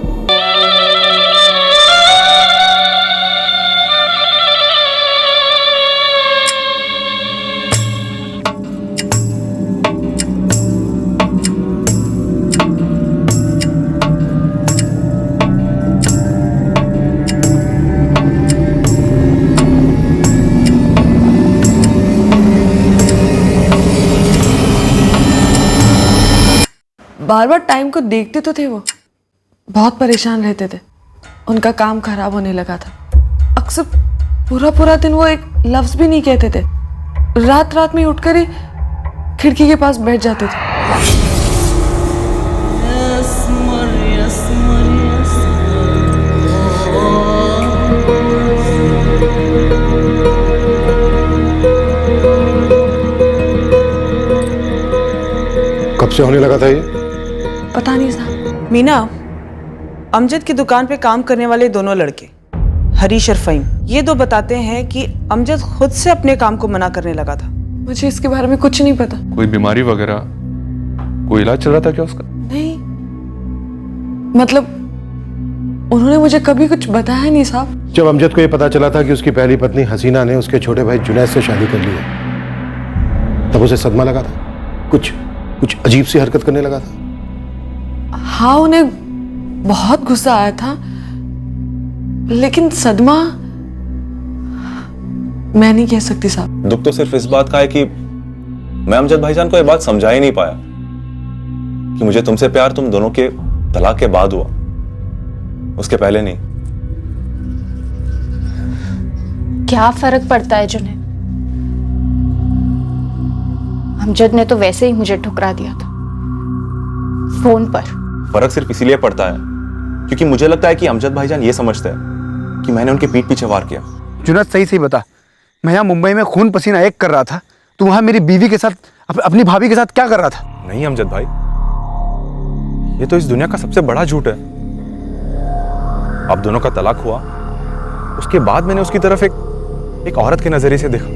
बार बार टाइम को देखते तो थे वो, बहुत परेशान रहते थे। उनका काम खराब होने लगा था। अक्सर पूरा पूरा दिन वो एक लफ्ज भी नहीं कहते थे। रात रात में उठकर ही खिड़की के पास बैठ जाते थे। कब से होने लगा था ये? पता नहीं साहब। मीना, अमजद की दुकान पे काम करने वाले दोनों लड़के हरीश और फहीम, ये 2 बताते हैं कि अमजद खुद से अपने काम को मना करने लगा था। मुझे इसके बारे में कुछ नहीं पता। कोई बीमारी वगैरह, कोई इलाज चल रहा था क्या उसका? नहीं, मतलब उन्होंने मुझे कभी कुछ बताया नहीं साहब। जब अमजद को यह पता चला था कि उसकी पहली पत्नी हसीना ने उसके छोटे भाई जुनैद से शादी कर ली है, तब उसे सदमा लगा था। कुछ अजीब सी हरकत करने लगा था। हाँ, उन्हें बहुत गुस्सा आया था, लेकिन सदमा मैं नहीं कह सकती साहब। दुख तो सिर्फ इस बात का है कि मैं अमजद भाईजान को यह बात समझा ही नहीं पाया कि मुझे तुमसे प्यार तुम दोनों के तलाक के बाद हुआ, उसके पहले नहीं। क्या फर्क पड़ता है जुनैद? अमजद ने तो वैसे ही मुझे ठुकरा दिया था फोन पर। फर्क सिर्फ इसीलिए पड़ता है क्योंकि मुझे लगता है कि अमजद भाईजान ये समझते हैं कि मैंने उनके पीठ पीछे वार किया। जुनैद सही बता, मैं यहाँ मुंबई में खून पसीना एक कर रहा था, तू वहां मेरी बीवी के साथ, अपनी भाभी के साथ क्या कर रहा था? नहीं अमजद भाई, ये तो इस दुनिया का सबसे बड़ा झूठ है। अब दोनों का तलाक हुआ, उसके बाद मैंने उसकी तरफ एक औरत के नजरिए से देखा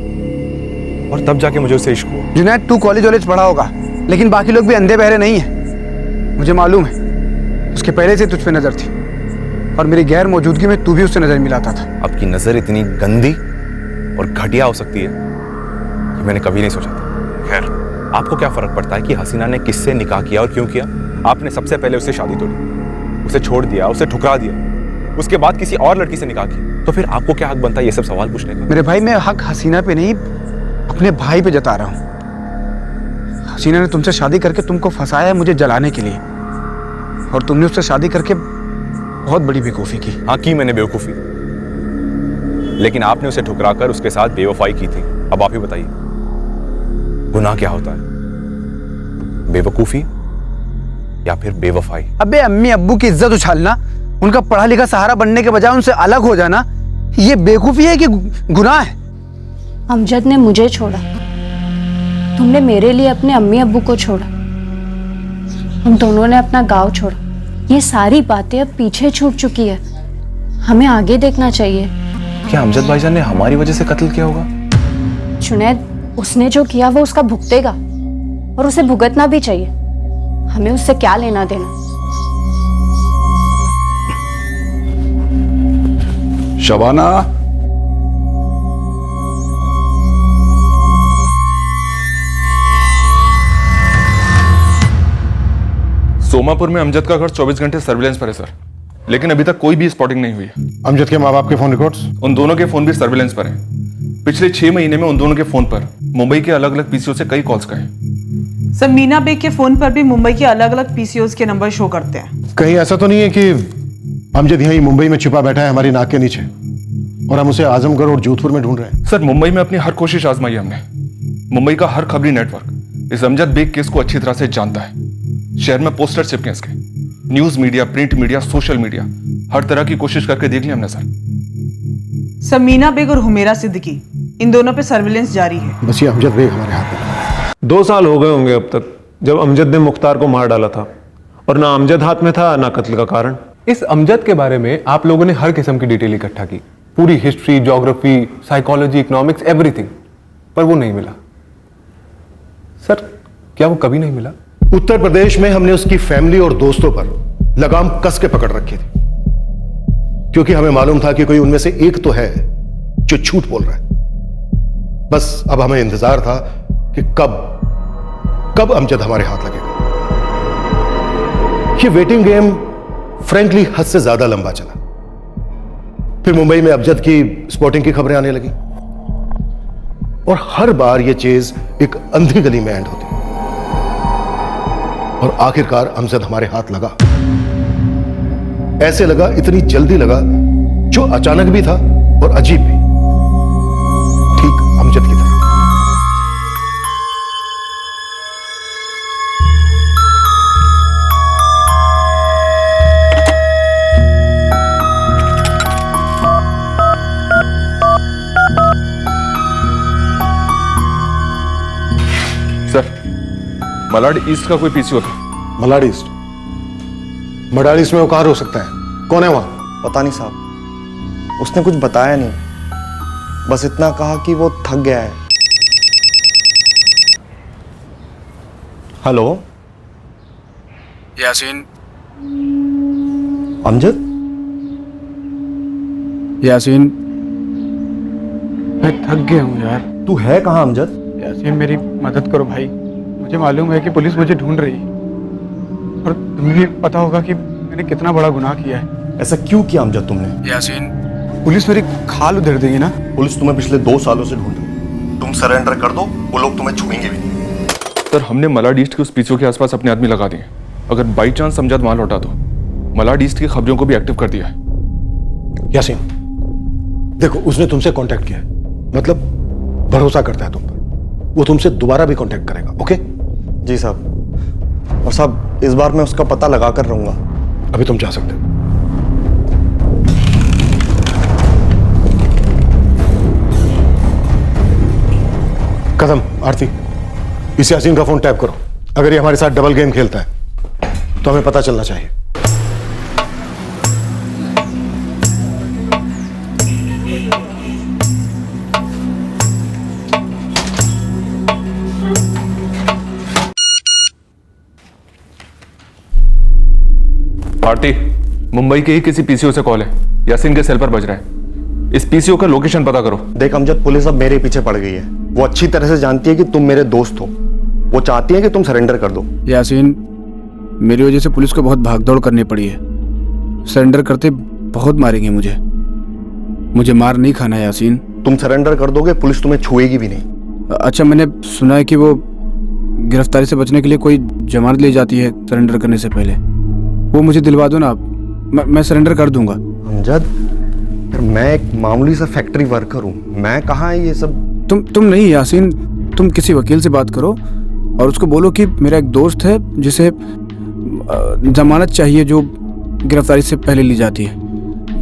और तब जाके मुझे उससे इश्क हुआ। जुनैद, तू कॉलेज पढ़ा होगा, लेकिन बाकी लोग भी अंधे बहरे नहीं है। मुझे मालूम है उसके पहले से तुझ पे नजर थी और मेरी गैर मौजूदगी में तू भी उससे नजर मिलाता था। आपकी नजर इतनी गंदी और घटिया हो सकती है कि मैंने कभी नहीं सोचा था। खैर, आपको क्या फर्क पड़ता है कि हसीना ने किससे निकाह किया और क्यों किया? आपने सबसे पहले उससे शादी तोड़ी, उसे छोड़ दिया, उसे ठुकरा दिया, उसके बाद किसी और लड़की से निकाह किया, तो फिर आपको क्या हक बनता है ये सब सवाल पूछने का? मेरे भाई, मैं हक हसीना पे नहीं, अपने भाई पे जता रहा हूँ। हसीना ने तुमसे शादी करके तुमको फंसाया है मुझे जलाने के लिए, और तुमने उससे शादी करके बहुत बड़ी बेवकूफ़ी की। हाँ, की मैंने बेवकूफ़ी, लेकिन आपने उसे ठुकरा कर उसके साथ बेवफाई की थी। अब आप ही बताइए, गुनाह क्या होता है, बेवकूफ़ी या फिर बेवफाई? अबे अम्मी अब्बू की इज्जत उछालना, उनका पढ़ा लिखा सहारा बनने के बजाय उनसे अलग हो जाना, ये बेवकूफ़ी है कि गुनाह है? अमजद ने मुझे छोड़ा, तुमने मेरे लिए अपने अम्मी अब्बू को छोड़ा, हम दोनों ने अपना गांव छोड़ा। ये सारी बातें अब पीछे छूट चुकी है, हमें आगे देखना चाहिए। क्या अमजद भाईजान ने हमारी वजह से कत्ल किया होगा? जुनैद, उसने जो किया वो उसका भुगतेगा, और उसे भुगतना भी चाहिए। हमें उससे क्या लेना देना। शबाना, सोमापुर में अमजद का घर 24 घंटे सर्विलेंस पर है सर, लेकिन अभी तक कोई भी स्पॉटिंग नहीं हुई है। अमजद के माँ बाप के फोन रिकॉर्ड्स? उन दोनों के फोन भी सर्विलेंस पर हैं। पिछले 6 महीने में उन दोनों के फोन पर मुंबई के अलग अलग पीसीओ से कई कॉल्स गए। सर, मीना बेग के फोन पर भी मुंबई के अलग अलग पीसीओज के नंबर शो करते हैं। कहीं ऐसा तो नहीं है कि अमजद यहीं मुंबई में छिपा बैठा है हमारी नाक के नीचे, और हम उसे आजमगढ़ और जोधपुर में ढूंढ रहे हैं? सर, मुंबई में अपनी हर कोशिश आजमाई हमने। मुंबई का हर खबरी नेटवर्क इस अमजद बेग केस को अच्छी तरह से जानता है। शहर में पोस्टर चिपके इसके, news media, print media, social media, हर तरह की कोशिश करके देख लिया हमने सर, मीना बेग और हुमेरा सिद्दीकी, इन दोनों पे सर्विलेंस जारी है। बस ये अमजद बेग हमारे हाथ में। 2 साल हो गए होंगे अब तक जब अमजद ने मुख्तार को मार डाला था, और ना अमजद हाथ में था ना कत्ल का कारण। इस अमजद के बारे में आप लोगों ने हर किस्म की डिटेल इकट्ठा की, पूरी history, geography, psychology, economics, everything, पर वो नहीं मिला। सर, क्या वो कभी नहीं मिला? उत्तर प्रदेश में हमने उसकी फैमिली और दोस्तों पर लगाम कस के पकड़ रखी थी, क्योंकि हमें मालूम था कि कोई उनमें से एक तो है जो झूठ बोल रहा है। बस अब हमें इंतजार था कि कब अमजद हमारे हाथ लगेगा। ये वेटिंग गेम फ्रैंकली हद से ज्यादा लंबा चला। फिर मुंबई में अमजद की स्पॉटिंग की खबरें आने लगी, और हर बार यह चीज एक अंधी गली में एंड होती, और आखिरकार अमजद हमारे हाथ लगा। ऐसे लगा, इतनी जल्दी लगा, जो अचानक भी था और अजीब भी, ठीक अमजद की तरह। सर, मलाड ईस्ट का कोई पीसीओ था? मलाड ईस्ट? मलाड ईस्ट में वो कहाँ हो सकता है? कौन है वहां? पता नहीं साहब, उसने कुछ बताया नहीं, बस इतना कहा कि वो थक गया है। हेलो यासीन। अमजद? यासीन, मैं थक गया हूँ यार। तू है कहाँ अमजद? यासीन, मेरी मदद करो भाई, मुझे मालूम है कि पुलिस मुझे ढूंढ रही है, और तुम्हें भी पता होगा कि मैंने कितना बड़ा गुनाह किया है। ऐसा क्यों किया अमजद तुमने? यासीन, पुलिस मेरी खाल उधेड़ देगी ना। पुलिस तुम्हें पिछले 2 सालों से ढूंढ रही, तुम सरेंडर कर दो, वो लोग तुम्हें छुएंगे भी नहीं। सर, हमने मलाड ईस्ट के उस पीसीओ के आसपास अपने आदमी लगा दिए। अगर बाई चांस अमजद वहां लौटा तो मलाड ईस्ट की खबरों को भी एक्टिव कर दिया है। यासीन, देखो, उसने तुमसे कांटेक्ट किया है, मतलब भरोसा करता है तुम पर, वो तुमसे दोबारा भी कांटेक्ट करेगा। ओके? जी साहब। और साहब, इस बार मैं उसका पता लगा कर रहूंगा। अभी तुम जा सकते हो। कदम, आरती, इस यासीन का फोन टैप करो। अगर ये हमारे साथ डबल गेम खेलता है तो हमें पता चलना चाहिए। आरती, मुंबई के ही किसी पीसीओ से कॉल है, यासीन के सेल पर बज रहा है। इस पीसीओ का लोकेशन पता करो। देख अमजद, पुलिस अब मेरे पीछे पड़ गई है। वो अच्छी तरह से जानती है कि तुम मेरे दोस्त हो। वो चाहती है कि तुम सरेंडर कर दो। यासीन, मेरी वजह से पुलिस को बहुत भागदौड़ करनी पड़ी है। सरेंडर करते बहुत मारेंगे मुझे मार नहीं खाना है यासीन। तुम सरेंडर कर दोगे, पुलिस तुम्हें छुएगी भी नहीं। अच्छा, मैंने सुना है कि वो गिरफ्तारी से बचने के लिए कोई जमानत ले जाती है सरेंडर करने से पहले। वो मुझे दिलवा दो ना, मैं सरेंडर कर दूंगा। अमजद, मैं एक मामूली सा फैक्ट्री वर्कर हूँ, मैं कहाँ है ये सब। तुम नहीं यासीन, तुम किसी वकील से बात करो और उसको बोलो कि मेरा एक दोस्त है जिसे जमानत चाहिए जो गिरफ्तारी से पहले ली जाती है।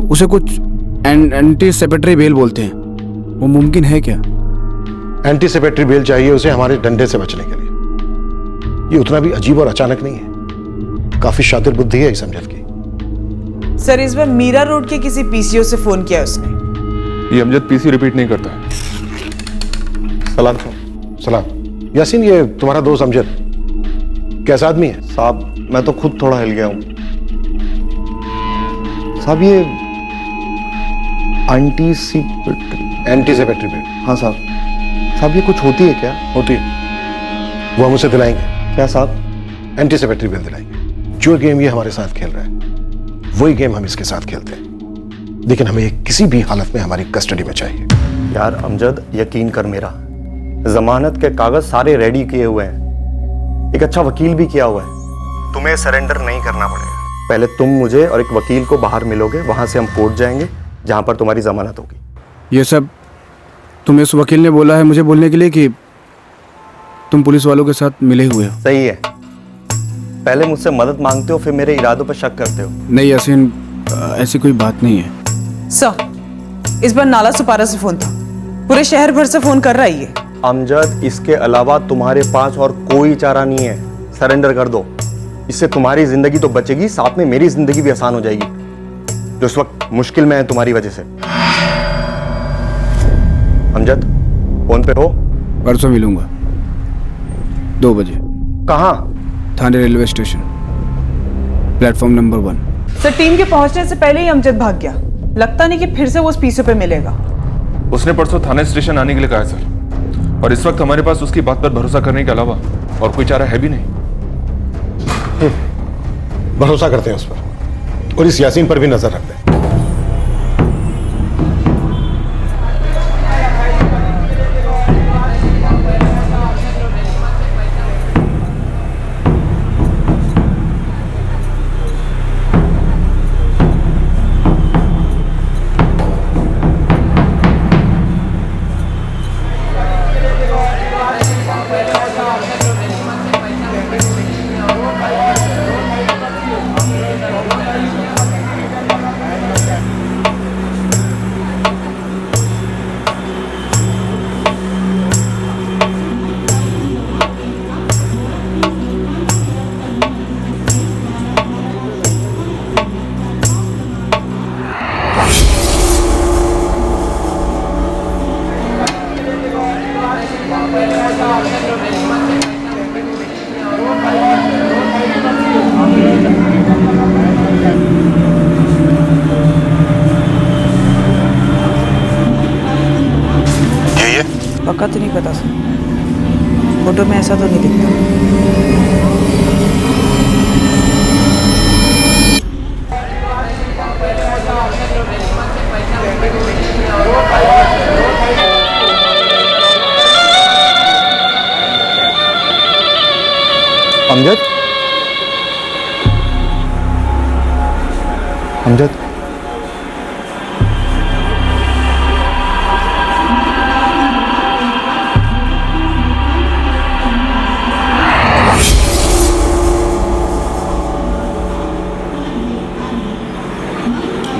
उसे कुछ एंटीसिपेटरी बेल बोलते हैं, वो मुमकिन है क्या? एंटीसिपेटरी बेल चाहिए उसे हमारे डंडे से बचने के लिए। ये उतना भी अजीब और अचानक नहीं है, काफी शातिर बुद्धि है इस अमजद की। सर, इस बार मीरा रोड के किसी पीसीओ से फोन किया उसने। ये अमजद पीसी रिपीट नहीं करता है। सलाम। यासीन, ये तुम्हारा दोस्त अमजद कैसा आदमी है? साहब, मैं तो खुद थोड़ा हिल गया हूँ साहब। ये एंटीसिपेटरी बेल। हाँ साहब। साहब, ये कुछ होती है क्या? होती है, वो हम उसे दिलाएंगे। क्या साहब? एंटीसिपेटरी बेल दिलाएंगे। जो गेम ये हमारे साथ खेल रहा है वही गेम हम इसके साथ खेलते हैं, लेकिन हमें ये किसी भी हालत में हमारी कस्टडी में चाहिए। यार अमजद, यकीन कर मेरा, जमानत के कागज सारे रेडी किए हुए हैं, एक अच्छा वकील भी किया हुआ है। तुम्हें सरेंडर नहीं करना पड़ेगा। पहले तुम मुझे और एक वकील को बाहर मिलोगे, वहां से हम कोर्ट जाएंगे जहां पर तुम्हारी जमानत होगी। ये सब तुम्हें उस वकील ने बोला है मुझे बोलने के लिए कि तुम पुलिस वालों के साथ मिले हुए हो? सही है। पहले मुझसे मदद मांगते हो, फिर मेरे इरादों पर शक करते हो। नहीं यासीन, ऐसी कोई बात नहीं है। सर, इस बार नाला सुपारा से फोन था, पूरे शहर भर से फोन कर रहा है ये। अमजद, इसके अलावा तुम्हारे पास और कोई चारा नहीं है। सरेंडर कर दो, इससे तुम्हारी जिंदगी तो बचेगी, साथ में मेरी जिंदगी भी आसान हो जाएगी, जो इस वक्त मुश्किल में है तुम्हारी वजह से। अमजद, फोन पे हो? परसों मिलूंगा 2 बजे। कहाँ? Thane railway station, platform number 1। Sir, team के पहुंचने से पहले ही अमजद भाग गया। लगता नहीं कि फिर से वो उस पीसीओ पे मिलेगा। उसने परसों थाने स्टेशन आने के लिए कहा है सर, और इस वक्त हमारे पास उसकी बात पर भरोसा करने के अलावा और कोई चारा है भी नहीं। भरोसा करते हैं उस पर, और इस यासीन पर भी नजर रखते हैं। पक्का तो नहीं पता सर, फोटो में ऐसा तो नहीं दिखता। अमजद, अमजद,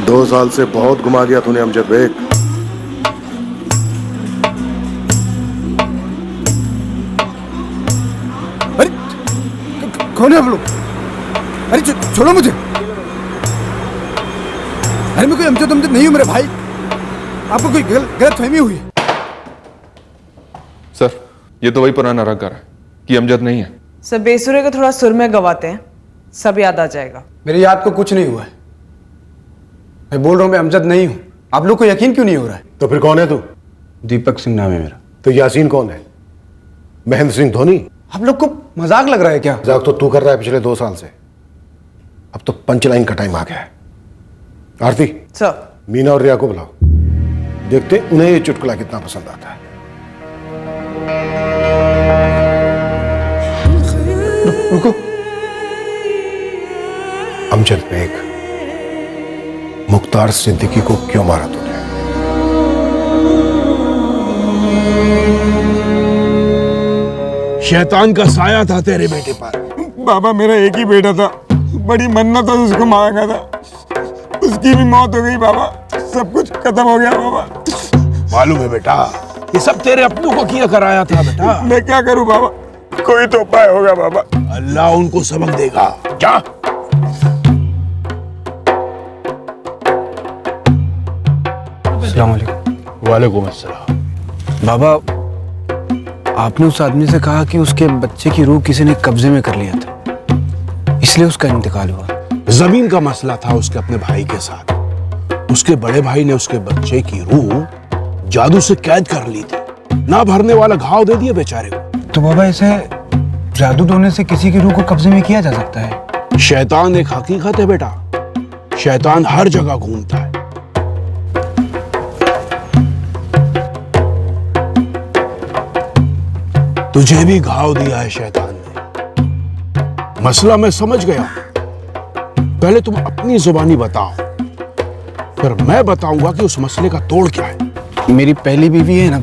दो साल से बहुत घुमा दिया तूने अमजद बेग। अरे कौन है आप लोग? अरे छोड़ो मुझे। अरे मैं कोई अमजद नहीं हूं मेरे भाई, आपको कोई गलत फहमी हुई है। सर, ये तो वही पुराना रंगर है कि अमजद नहीं है। सब बेसुरे को थोड़ा सुर में गवाते हैं, सब याद आ जाएगा। मेरी याद को कुछ नहीं हुआ है। मैं बोल रहा हूं मैं अमजद नहीं हूं। आप लोग को यकीन क्यों नहीं हो रहा है? तो फिर कौन है तू? दीपक सिंह नाम है मेरा। तो यासीन कौन है? महेंद्र सिंह धोनी? आप लोग को मजाक लग रहा है क्या? मजाक तो तू कर रहा है पिछले 2 साल से। अब तो पंचलाइन का टाइम आ गया है। आरती सर, मीना और रिया को बुलाओ, देखते उन्हें ये चुटकुला कितना पसंद आता है। रुको। अमजद बेग, मुख्तार सिद्दीकी को क्यों मारा तूने? शैतान का साया था तेरे बेटे पर। बाबा मेरा एक ही बेटा था, बड़ी मन्नत था उसको मांगा था, उसकी भी मौत हो गई बाबा, सब कुछ खत्म हो गया बाबा। मालूम है बेटा, ये सब तेरे अपनों को किया कराया था बेटा। मैं क्या करूं बाबा, कोई तो उपाय होगा बाबा। अल्लाह उनको सबक देगा। क्या? वालेकुम अस्सलाम। बाबा, आपने उस आदमी से कहा कि उसके बच्चे की रूह किसी ने कब्जे में कर लिया था, इसलिए उसका इंतकाल हुआ। जमीन का मसला था उसके अपने भाई के साथ। उसके बड़े भाई ने उसके बच्चे की रूह जादू से कैद कर ली थी, ना भरने वाला घाव दे दिया बेचारे को। तो बाबा, इसे जादू टोने से किसी की रूह को कब्जे में किया जा सकता है? शैतान एक हकीकत है बेटा, शैतान हर जगह घूमता है। तुझे भी घाव दिया है शैतान ने। मसला मैं समझ गया, पहले तुम अपनी जुबानी बताओ, फिर मैं बताऊंगा कि उस मसले का तोड़ क्या है। मेरी पहली बीवी है ना,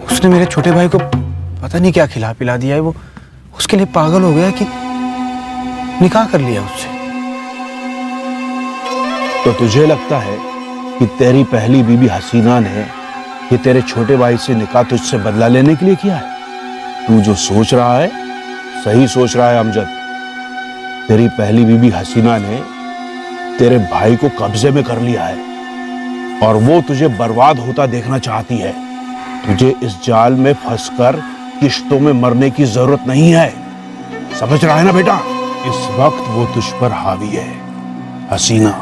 उसने मेरे छोटे भाई को पता नहीं क्या खिला पिला दिया है, वो उसके लिए पागल हो गया कि निकाह कर लिया उससे। तो तुझे लगता है कि तेरी पहली बीवी हसीना ने ये तेरे छोटे भाई से निकाह तुझसे बदला लेने के लिए किया है? तू जो सोच रहा है सही सोच रहा है अमजद। तेरी पहली बीवी हसीना ने तेरे भाई को कब्जे में कर लिया है और वो तुझे बर्बाद होता देखना चाहती है। तुझे इस जाल में फंसकर किश्तों में मरने की जरूरत नहीं है, समझ रहा है ना बेटा? इस वक्त वो तुझ पर हावी है हसीना।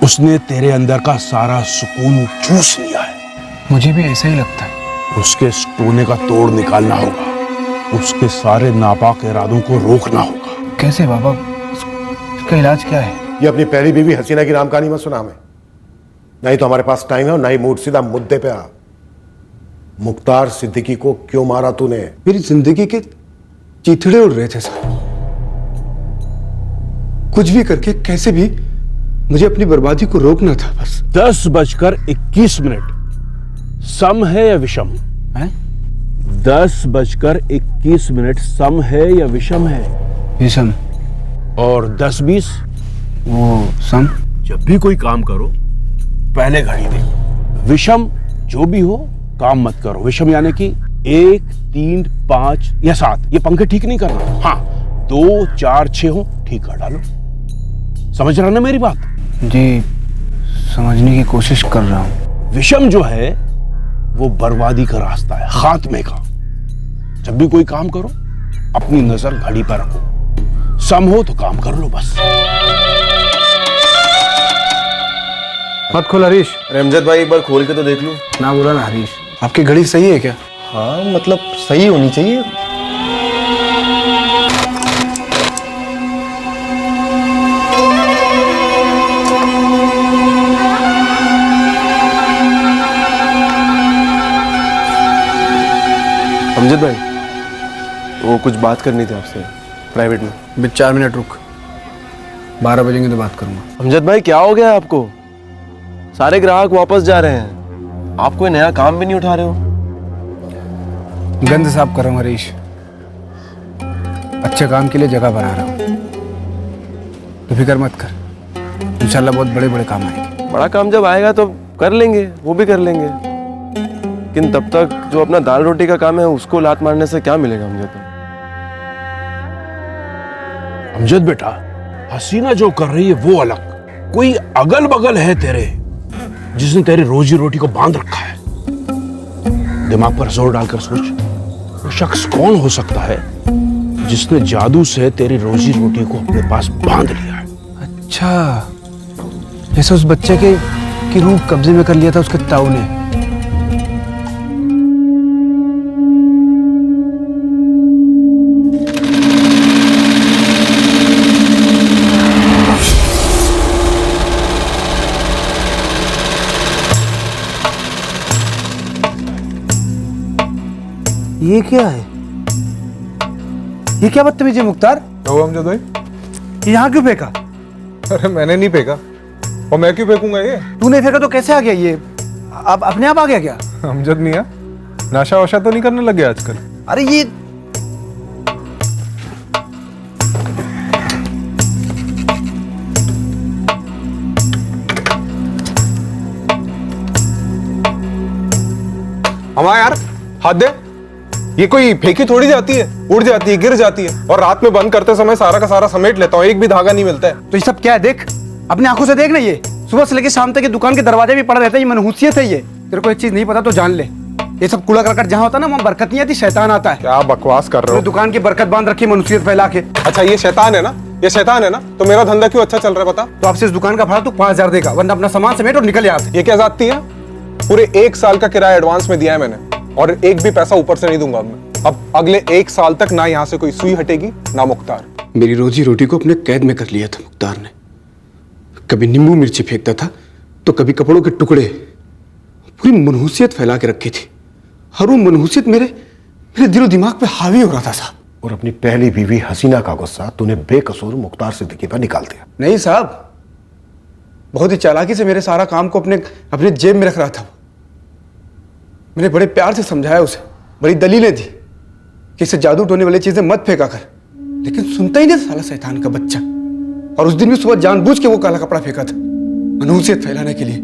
उसने तेरे अंदर का सारा सुकून चूस लिया है। मुझे भी ऐसा ही लगता है। उसके इस टोने का तोड़ निकालना होगा, उसके सारे नापाक इरादों को रोकना होगा। कैसे बाबा? इसका इलाज क्या है? ये अपनी पहली बीवी हसीना की नाम कहानी मत सुना हमें, नहीं तो हमारे पास टाइम है और ना ही मूड। सीधा मुद्दे पे आ। मुख्तार सिद्दीकी को क्यों मारा तूने? मेरी जिंदगी के चीथड़े उड़ रहे थे सर। कुछ भी करके कैसे भी मुझे अपनी बर्बादी को रोकना था बस। 10:21 सम है या विषम है? 10:21 सम है या विषम है? विषम। और 10:20 वो सम। जब भी कोई काम करो पहले घड़ी देखो। विषम जो भी हो काम मत करो। विषम यानी कि 1, 3, 5 या 7 ये पंखे ठीक नहीं करना। हाँ 2, 4, 6 हो ठीक कर डालो। समझ रहा ना मेरी बात? जी समझने की कोशिश कर रहा हूं। विषम जो है वो बर्बादी का रास्ता है, खात्मे का। जब भी कोई काम करो अपनी नजर घड़ी पर रखो। सम हो तो काम कर लो बस। मत खोल हरीश। अमजद भाई एक बार खोल के तो देख लो ना। बोला ना हरीश, आपकी घड़ी सही है क्या? हाँ मतलब सही होनी चाहिए। अमजद भाई वो कुछ बात करनी थी आपसे प्राइवेट में। बस 4 मिनट रुक, 12 बजेंगे तो बात करूंगा। अमजद भाई क्या हो गया आपको? सारे ग्राहक वापस जा रहे हैं, आप कोई नया काम भी नहीं उठा रहे हो। गंद साफ कर रहा हूँ हरीश, अच्छे काम के लिए जगह बना रहा हूँ। तो फिक्र मत कर, इंशाल्लाह बहुत बड़े बड़े काम आएंगे। बड़ा काम जब आएगा तो कर लेंगे, वो भी कर लेंगे, लेकिन तब तक जो अपना दाल रोटी का काम है उसको लात मारने से क्या मिलेगा अमजद? अमजद बेटा, हसीना जो कर रही है वो अलग, कोई अगल बगल है तेरे जिसने तेरी रोजी रोटी को बांध रखा है। दिमाग पर जोर डालकर सोच, वो शख्स कौन हो सकता है जिसने जादू से तेरी रोजी रोटी को अपने पास बांध लिया है? अच्छा, जैसे उस बच्चे के की रूह कब्जे में कर लिया था उसके ताऊ ने। ये क्या है? ये क्या बदतमीजी है मुख्तार? तो अमजद भाई, ये यहाँ क्यों फेंका? अरे मैंने नहीं फेंका, और मैं क्यों फेंकूंगा ये? तूने फेंका तो कैसे आ गया ये? अब अपने आप आ गया क्या? अमजद मियां, नशा वशा तो नहीं करने लगे आजकल? अरे ये हमारा यार हाथ दे। ये कोई फेंकी थोड़ी जाती है, उड़ जाती है, गिर जाती है, और रात में बंद करते समय सारा का सारा समेट लेता हूँ, एक भी धागा नहीं मिलता है। तो ये सब क्या है? देख, अपनी आंखों से देख ना। ये सुबह से लेकर शाम तक ये दुकान के दरवाजे भी पड़ा रहता है। ये मनहूसियत है। ये तेरे को एक चीज नहीं पता तो जान ले, ये सब कूड़ा करकट जहाँ होता है ना, वहाँ बरकत नहीं आती, शैतान आता है। क्या बकवास कर रहे हो? दुकान की बरकत बांध रखी, मनहूसियत फैला के। अच्छा ये शैतान है ना, ये शैतान है ना, तो मेरा धंधा क्यों अच्छा चल रहा है बता? तो आपसे इस दुकान का भाड़ा तू 5,000 देगा, वरना अपना सामान समेट और निकल यहाँ से। ये क्या जाती है? पूरे 1 साल का किराया एडवांस में दिया है मैंने, और एक भी पैसा ऊपर से नहीं दूंगा मैं। अब अगले 1 साल तक ना यहाँ से कोई सुई हटेगी ना मुख्तार। मेरी रोजी रोटी को अपने कैद में कर लिया था मुख्तार ने। कभी नींबू मिर्ची फेंकता था तो कभी कपड़ों के टुकड़े। पूरी मनहूसियत फैला के रखी थी, और वो मनहूसियत मेरे दिलो दिमाग पे हावी हो रहा था साहब। और अपनी पहली बीवी हसीना का गुस्सा तूने बेकसूर मुख्तार सिद्दीकी पर निकाल दिया। नहीं साहब, बहुत ही चालाकी से मेरे सारा काम को अपने जेब में रख रहा था। मैंने बड़े प्यार से समझाया उसे, बड़ी दलीलें दी कि इसे जादू टोने वाली चीजें मत फेंका कर, लेकिन सुनता ही नहीं साला शैतान का बच्चा। और उस दिन भी सुबह जानबूझ के वो काला कपड़ा फेंका था मनहूसियत फैलाने के लिए,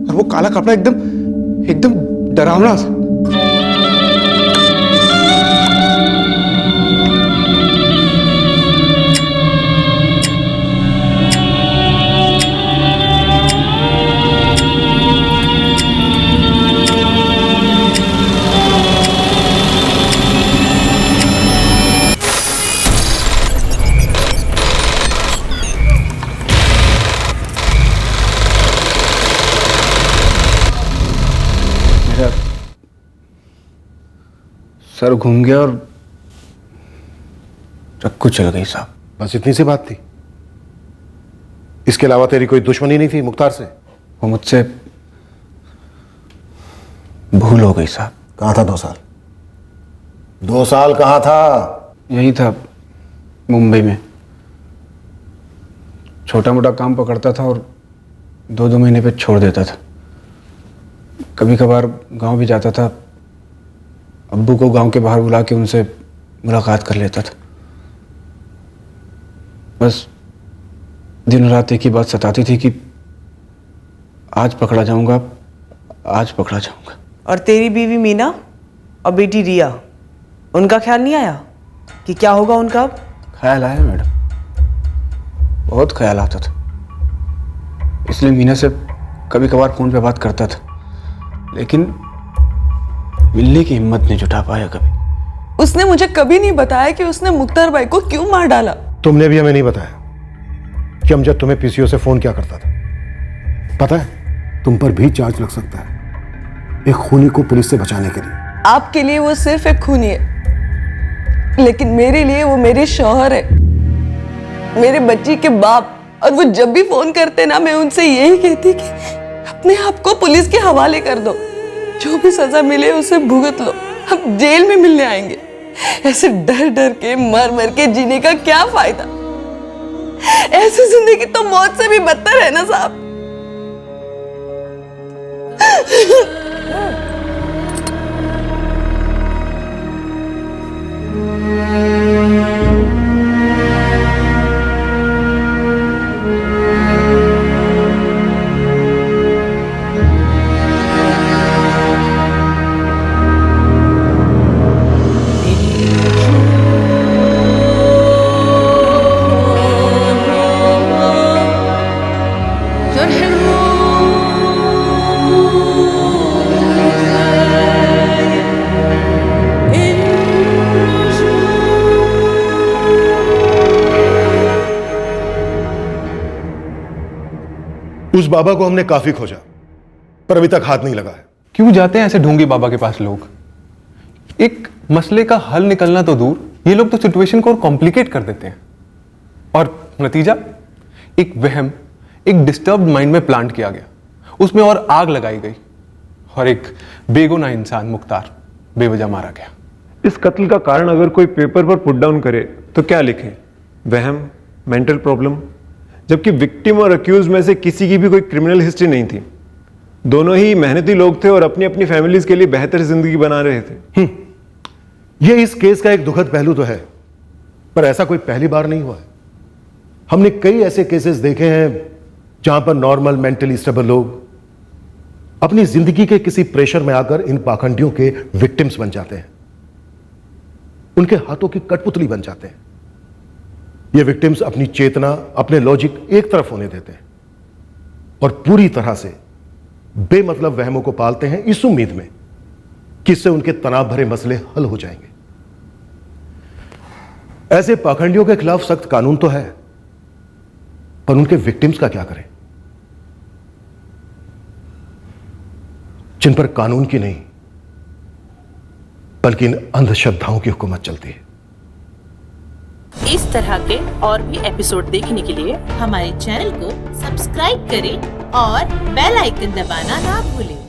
और वो काला कपड़ा एकदम डरावना था। सर घूम गया और चक्कू चल गई साहब। बस इतनी सी बात थी? इसके अलावा तेरी कोई दुश्मनी नहीं थी मुख्तार से? वो मुझसे भूल हो गई साहब। कहाँ था 2 साल? 2 साल कहाँ था? यही था मुंबई में। छोटा मोटा काम पकड़ता था और 2-2 महीने पे छोड़ देता था। कभी कभार गांव भी जाता था, अब्बू को गांव के बाहर बुला के उनसे मुलाकात कर लेता था। बस दिन रात एक ही बात सताती थी कि आज पकड़ा जाऊंगा, आज पकड़ा जाऊंगा। और तेरी बीवी मीना और बेटी रिया, उनका ख्याल नहीं आया कि क्या होगा उनका अब? ख्याल आया मैडम, बहुत ख्याल आता था। इसलिए मीना से कभी कभार फोन पे बात करता था, लेकिन मिलने की हिम्मत नहीं जुटा पाया कभी। उसने मुझे कभी नहीं बताया कि उसने मुख्तार भाई को क्यों मार डाला। तुमने भी हमें नहीं बताया कि अमजद तुम्हें पीसीओ से फोन क्या करता था। पता है, तुम पर भी चार्ज लग सकता है, एक खूनी को पुलिस से बचाने के लिए। आपके लिए वो सिर्फ एक खूनी है, लेकिन मेरे लिए वो मेरे शौहर है, मेरे बच्ची के बाप। और वो जब भी फोन करते ना, मैं उनसे यही कहती कि अपने आप को पुलिस के हवाले कर दो, जो भी सजा मिले उसे भुगत लो, हम जेल में मिलने आएंगे। ऐसे डर डर के मर मर के जीने का क्या फायदा? ऐसी जिंदगी तो मौत से भी बदतर है ना साहब। उस बाबा को हमने काफी खोजा, पर अभी तक हाथ नहीं लगा है। क्यों जाते हैं ऐसे ढोंगी बाबा के पास लोग? एक मसले का हल निकलना तो दूर, ये लोग तो सिचुएशन को और कॉम्प्लिकेट कर देते हैं, और नतीजा एक वहम, एक डिस्टर्ब्ड माइंड में प्लांट किया गया, उसमें और आग लगाई गई, और एक बेगुनाह इंसान मुख्तार बेवजह मारा गया। इस कत्ल का कारण अगर कोई पेपर पर पुट डाउन करे तो क्या लिखे? वहम, मेंटल प्रॉब्लम, जबकि विक्टिम और अक्यूज में से किसी की भी कोई क्रिमिनल हिस्ट्री नहीं थी। दोनों ही मेहनती लोग थे और अपनी अपनी फैमिलीज के लिए बेहतर जिंदगी बना रहे थे। ये इस केस का एक दुखद पहलू तो है, पर ऐसा कोई पहली बार नहीं हुआ है। हमने कई ऐसे केसेस देखे हैं जहां पर नॉर्मल मेंटली स्टेबल लोग अपनी जिंदगी के किसी प्रेशर में आकर इन पाखंडियों के विक्टिम्स बन जाते हैं, उनके हाथों की कठपुतली बन जाते हैं। ये विक्टिम्स अपनी चेतना, अपने लॉजिक एक तरफ होने देते हैं और पूरी तरह से बेमतलब वहमों को पालते हैं इस उम्मीद में कि इससे उनके तनाव भरे मसले हल हो जाएंगे। ऐसे पाखंडियों के खिलाफ सख्त कानून तो है, पर उनके विक्टिम्स का क्या करें, जिन पर कानून की नहीं बल्कि इन अंधश्रद्धाओं की हुकूमत चलती है। इस तरह के और भी एपिसोड देखने के लिए हमारे चैनल को सब्सक्राइब करें और बेल आइकन दबाना ना भूलें।